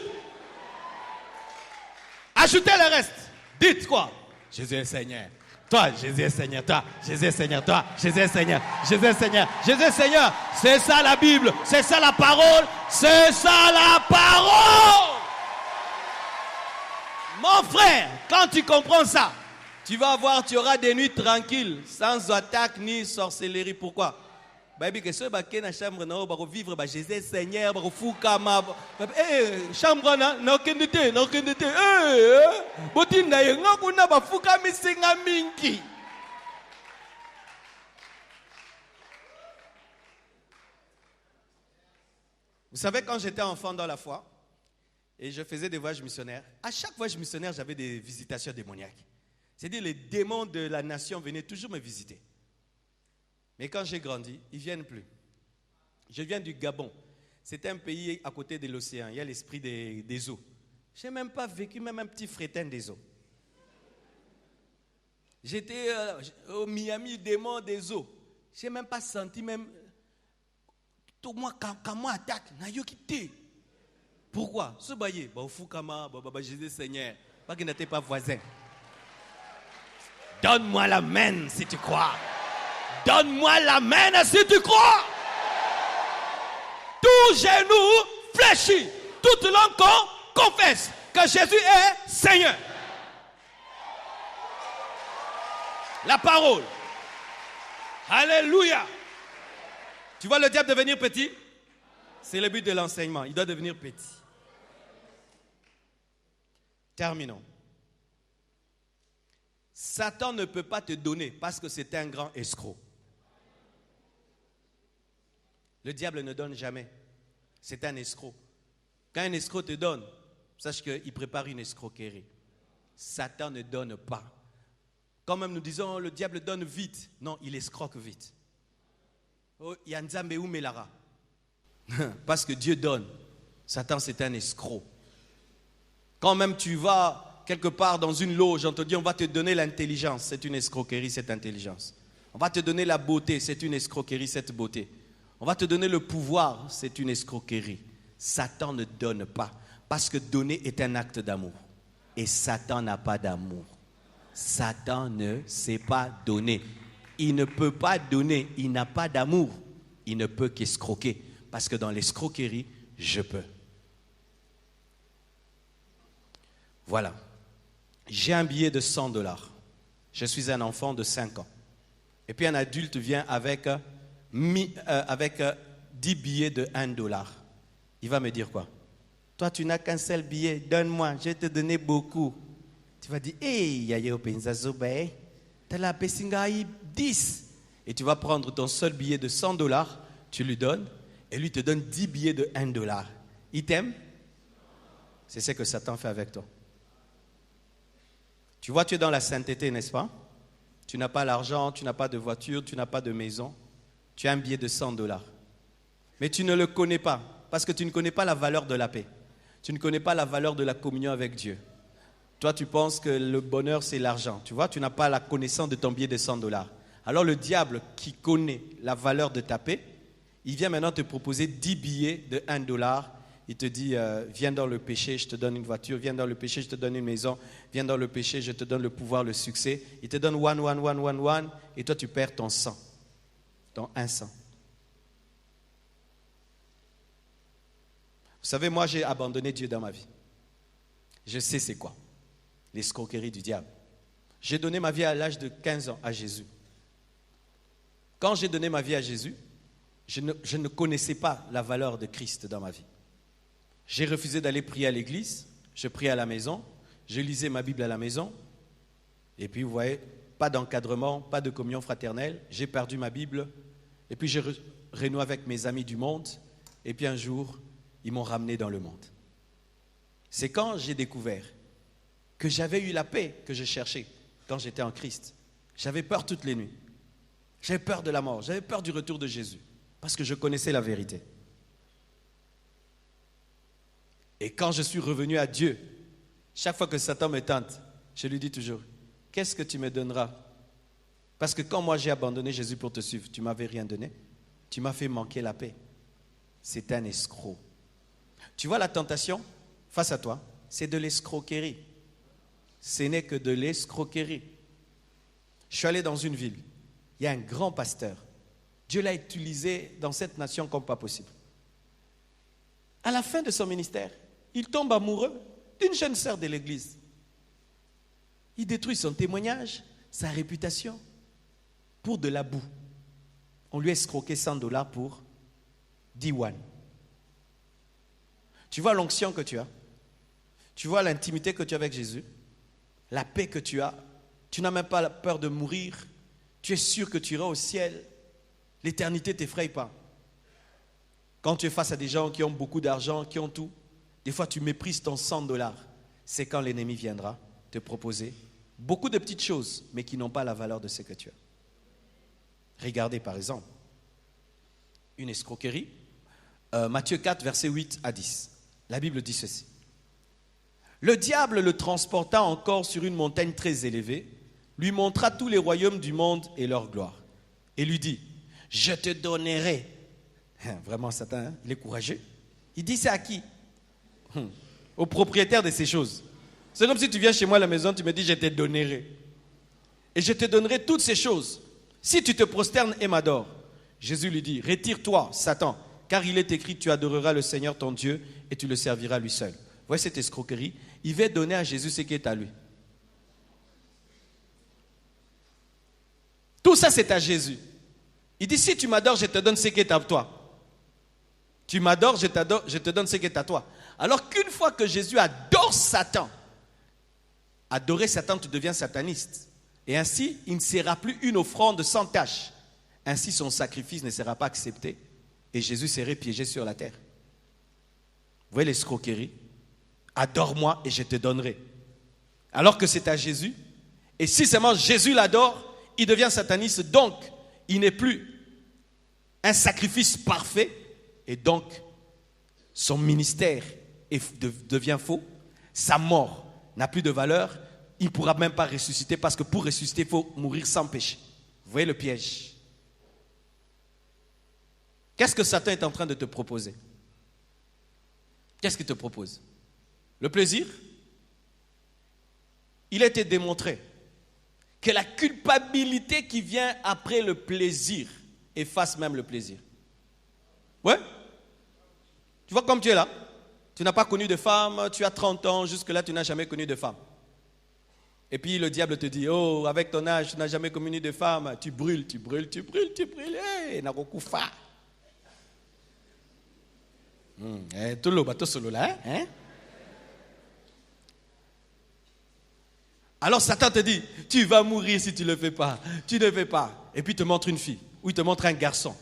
Speaker 1: Ajoutez le reste. Dites quoi? Jésus est Seigneur. Toi, Jésus est Seigneur. Toi, Jésus est Seigneur. Toi, Jésus est Seigneur. Jésus est Seigneur. Jésus est Seigneur. C'est ça la Bible. C'est ça la parole. C'est ça la parole. Mon frère, quand tu comprends ça, tu vas voir, tu auras des nuits tranquilles, sans attaque ni sorcellerie. Pourquoi? Baby, que ce qui est dans la chambre, va vivre, Jésus Seigneur, va fukama. Chambre, n'a aucune idée, n'a aucune idée. Vous savez, quand j'étais enfant dans la foi, et je faisais des voyages missionnaires, à chaque voyage missionnaire, j'avais des visitations démoniaques. C'est-à-dire les démons de la nation venaient toujours me visiter. Mais quand j'ai grandi, ils ne viennent plus. Je viens du Gabon. C'est un pays à côté de l'océan. Il y a l'esprit des eaux. Je n'ai même pas vécu même un petit frétin des eaux. J'étais au Miami, démon des eaux. Je n'ai même pas senti même... Tout moi, quand moi attaque, je quitté. Pourquoi? Ce baillé, fou kama, Jésus Seigneur, pas qu'il n'était pas voisin. Donne-moi la main si tu crois. Donne-moi la main si tu crois. Tout genou fléchit, toute langue confesse que Jésus est Seigneur. La parole. Alléluia. Tu vois le diable devenir petit? C'est le but de l'enseignement. Il doit devenir petit. Terminons. Satan ne peut pas te donner parce que c'est un grand escroc. Le diable ne donne jamais. C'est un escroc. Quand un escroc te donne, sache qu'il prépare une escroquerie. Satan ne donne pas. Quand même nous disons le diable donne vite. Non, il escroque vite. Oh, Yanzambe ou Melara. Parce que Dieu donne. Satan, c'est un escroc. Quand même tu vas quelque part dans une loge, on te dit on va te donner l'intelligence. C'est une escroquerie, cette intelligence. On va te donner la beauté, c'est une escroquerie, cette beauté. On va te donner le pouvoir, c'est une escroquerie. Satan ne donne pas. Parce que donner est un acte d'amour. Et Satan n'a pas d'amour. Satan ne sait pas donner. Il ne peut pas donner. Il n'a pas d'amour. Il ne peut qu'escroquer. Parce que dans l'escroquerie, je peux. Voilà. J'ai un billet de $100. Je suis un enfant de 5 ans. Et puis un adulte vient avec 10 billets de $1. Il va me dire quoi? Toi, tu n'as qu'un seul billet. Donne-moi, je vais te donner beaucoup. Tu vas dire, hey, yayo penzazobe, t'as la pesingaï 10. Et tu vas prendre ton seul billet de $100, tu lui donnes, et lui te donne 10 billets de $1. Il t'aime? C'est ce que Satan fait avec toi. Tu vois, tu es dans la sainteté, n'est-ce pas? Tu n'as pas l'argent, tu n'as pas de voiture, tu n'as pas de maison. Tu as un billet de $100. Mais tu ne le connais pas, parce que tu ne connais pas la valeur de la paix. Tu ne connais pas la valeur de la communion avec Dieu. Toi, tu penses que le bonheur, c'est l'argent. Tu vois, tu n'as pas la connaissance de ton billet de $100. Alors le diable qui connaît la valeur de ta paix, il vient maintenant te proposer 10 billets de $1. Il te dit, viens dans le péché, je te donne une voiture. Viens dans le péché, je te donne une maison. Viens dans le péché, je te donne le pouvoir, le succès. Il te donne one. Et toi, tu perds ton 100. Ton 100. Vous savez, moi, j'ai abandonné Dieu dans ma vie. Je sais c'est quoi. L'escroquerie du diable. J'ai donné ma vie à l'âge de 15 ans à Jésus. Quand j'ai donné ma vie à Jésus, je ne connaissais pas la valeur de Christ dans ma vie. J'ai refusé d'aller prier à l'église, je priais à la maison, je lisais ma Bible à la maison, et puis vous voyez, pas d'encadrement, pas de communion fraternelle, j'ai perdu ma Bible, et puis j'ai renoué avec mes amis du monde, et puis un jour, ils m'ont ramené dans le monde. C'est quand j'ai découvert que j'avais eu la paix que je cherchais quand j'étais en Christ. J'avais peur toutes les nuits. J'avais peur de la mort, j'avais peur du retour de Jésus, parce que je connaissais la vérité. Et quand je suis revenu à Dieu, chaque fois que Satan me tente, je lui dis toujours, qu'est-ce que tu me donneras? Parce que quand moi j'ai abandonné Jésus pour te suivre, tu ne m'avais rien donné. Tu m'as fait manquer la paix. C'est un escroc. Tu vois la tentation face à toi, c'est de l'escroquerie. Ce n'est que de l'escroquerie. Je suis allé dans une ville, il y a un grand pasteur. Dieu l'a utilisé dans cette nation comme pas possible. À la fin de son ministère, il tombe amoureux d'une jeune sœur de l'église. Il détruit son témoignage, sa réputation, pour de la boue. On lui a escroqué $100 pour 10 won. Tu vois l'onction que tu as, tu vois l'intimité que tu as avec Jésus, la paix que tu as, tu n'as même pas peur de mourir, tu es sûr que tu iras au ciel, l'éternité ne t'effraie pas. Quand tu es face à des gens qui ont beaucoup d'argent, qui ont tout, des fois tu méprises ton $100. C'est quand l'ennemi viendra te proposer beaucoup de petites choses, mais qui n'ont pas la valeur de ce que tu as. Regardez par exemple, une escroquerie. Matthieu 4, versets 8 à 10. La Bible dit ceci. Le diable le transporta encore sur une montagne très élevée, lui montra tous les royaumes du monde et leur gloire, et lui dit, je te donnerai. Vraiment Satan, hein? Il est courageux. Il dit, c'est à qui? Au propriétaire de ces choses. C'est comme si tu viens chez moi à la maison, tu me dis, je te donnerai. Et je te donnerai toutes ces choses, si tu te prosternes et m'adores. Jésus lui dit, retire-toi, Satan, car il est écrit, tu adoreras le Seigneur ton Dieu et tu le serviras lui seul. Vous voyez cette escroquerie? Il veut donner à Jésus ce qui est à lui. Tout ça, c'est à Jésus. Il dit, si tu m'adores, je te donne ce qui est à toi. Tu m'adores, je te donne ce qui est à toi. Alors qu'une fois que Jésus adore Satan, adorer Satan, tu deviens sataniste. Et ainsi, il ne sera plus une offrande sans tache. Ainsi, son sacrifice ne sera pas accepté. Et Jésus serait piégé sur la terre. Vous voyez l'escroquerie? Adore-moi et je te donnerai. Alors que c'est à Jésus. Et si seulement Jésus l'adore, il devient sataniste. Donc, il n'est plus un sacrifice parfait. Et donc, son ministère devient faux. Sa mort n'a plus de valeur. Il ne pourra même pas ressusciter parce que pour ressusciter, il faut mourir sans péché. Vous voyez le piège? Qu'est-ce que Satan est en train de te proposer? Qu'est-ce qu'il te propose? Le plaisir? Il a été démontré que la culpabilité qui vient après le plaisir efface même le plaisir. Ouais? Tu vois comme tu es là? Tu n'as pas connu de femme, tu as 30 ans, jusque-là tu n'as jamais connu de femme. Et puis le diable te dit, oh, avec ton âge, tu n'as jamais connu de femme, tu brûles, hey, narokufa. Tout le bateau solo là, hein? Alors Satan te dit, tu vas mourir si tu ne le fais pas. Tu ne le fais pas. Et puis il te montre une fille, ou il te montre un garçon.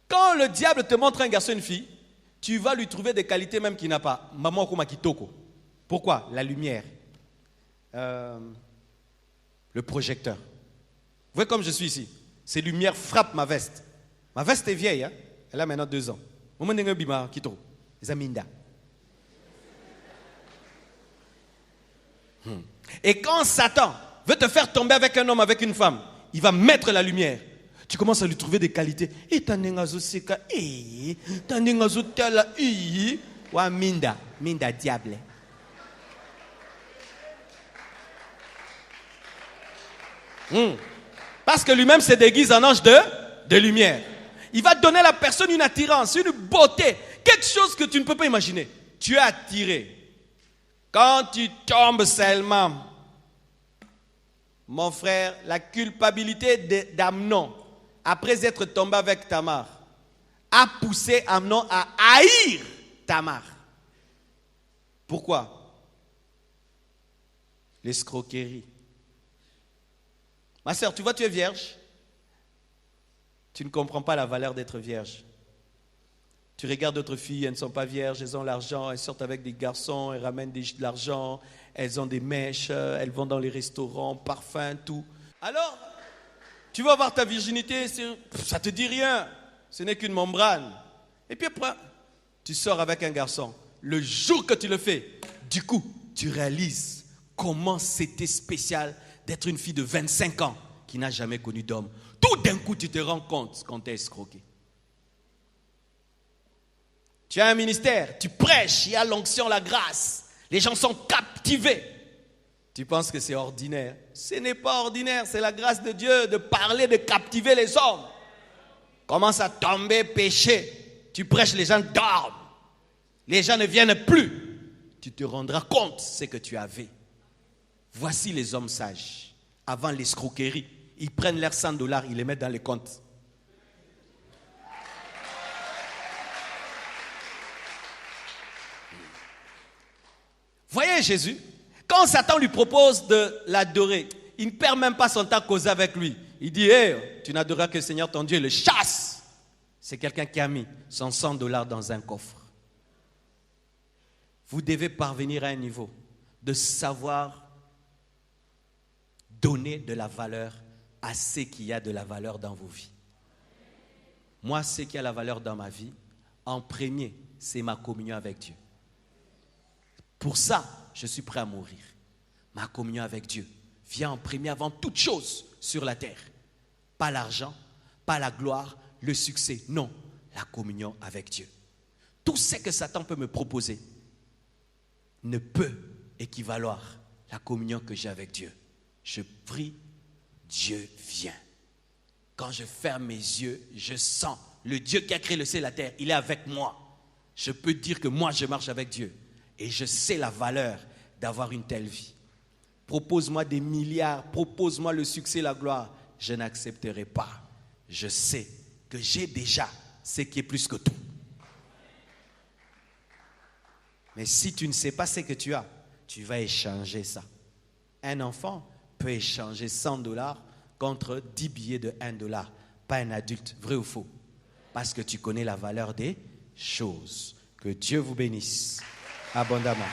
Speaker 1: Quand le diable te montre un garçon et une fille, tu vas lui trouver des qualités même qu'il n'a pas. Maman kuma kitoko. Pourquoi? La lumière. Le projecteur. Vous voyez comme je suis ici. Ces lumières frappent ma veste. Ma veste est vieille, hein? Elle a maintenant 2 ans. Et quand Satan veut te faire tomber avec un homme, avec une femme, il va mettre la lumière. Tu commences à lui trouver des qualités. Et minda diable. Parce que lui-même se déguise en ange de lumière. Il va donner à la personne une attirance, une beauté, quelque chose que tu ne peux pas imaginer. Tu es attiré. Quand tu tombes seulement, mon frère, la culpabilité d'Amnon, après être tombé avec Tamar, a poussé Amnon à haïr Tamar. Pourquoi? L'escroquerie. Ma soeur, tu vois, tu es vierge. Tu ne comprends pas la valeur d'être vierge. Tu regardes d'autres filles, elles ne sont pas vierges, elles ont l'argent, elles sortent avec des garçons, elles ramènent de l'argent, elles ont des mèches, elles vont dans les restaurants, parfums, tout. Alors, tu vas voir ta virginité, ça ne te dit rien, ce n'est qu'une membrane. Et puis après, tu sors avec un garçon. Le jour que tu le fais, du coup, tu réalises comment c'était spécial d'être une fille de 25 ans qui n'a jamais connu d'homme. Tout d'un coup, tu te rends compte qu'on t'a escroqué. Tu as un ministère, tu prêches, il y a l'onction, la grâce. Les gens sont captivés. Tu penses que c'est ordinaire. Ce n'est pas ordinaire, c'est la grâce de Dieu de parler, de captiver les hommes. Commence à tomber, pécher. Tu prêches, les gens dorment. Les gens ne viennent plus. Tu te rendras compte de ce que tu avais. Voici les hommes sages. Avant l'escroquerie, ils prennent leurs $100, ils les mettent dans les comptes. Voyez Jésus, quand Satan lui propose de l'adorer, il ne perd même pas son temps à causer avec lui. Il dit, hey, tu n'adoreras que le Seigneur ton Dieu, il le chasse. C'est quelqu'un qui a mis son $100 dans un coffre. Vous devez parvenir à un niveau de savoir donnez de la valeur à ce qui a de la valeur dans vos vies. Moi, ce qui a la valeur dans ma vie, en premier, c'est ma communion avec Dieu. Pour ça, je suis prêt à mourir. Ma communion avec Dieu vient en premier avant toute chose sur la terre. Pas l'argent, pas la gloire, le succès. Non, la communion avec Dieu. Tout ce que Satan peut me proposer ne peut équivaloir la communion que j'ai avec Dieu. Je prie, Dieu vient. Quand je ferme mes yeux, je sens le Dieu qui a créé le ciel et la terre. Il est avec moi. Je peux dire que moi, je marche avec Dieu. Et je sais la valeur d'avoir une telle vie. Propose-moi des milliards, propose-moi le succès, la gloire. Je n'accepterai pas. Je sais que j'ai déjà ce qui est plus que tout. Mais si tu ne sais pas ce que tu as, tu vas échanger ça. Un enfant peut échanger $100 contre 10 billets de $1. Pas un adulte, vrai ou faux? Parce que tu connais la valeur des choses. Que Dieu vous bénisse abondamment.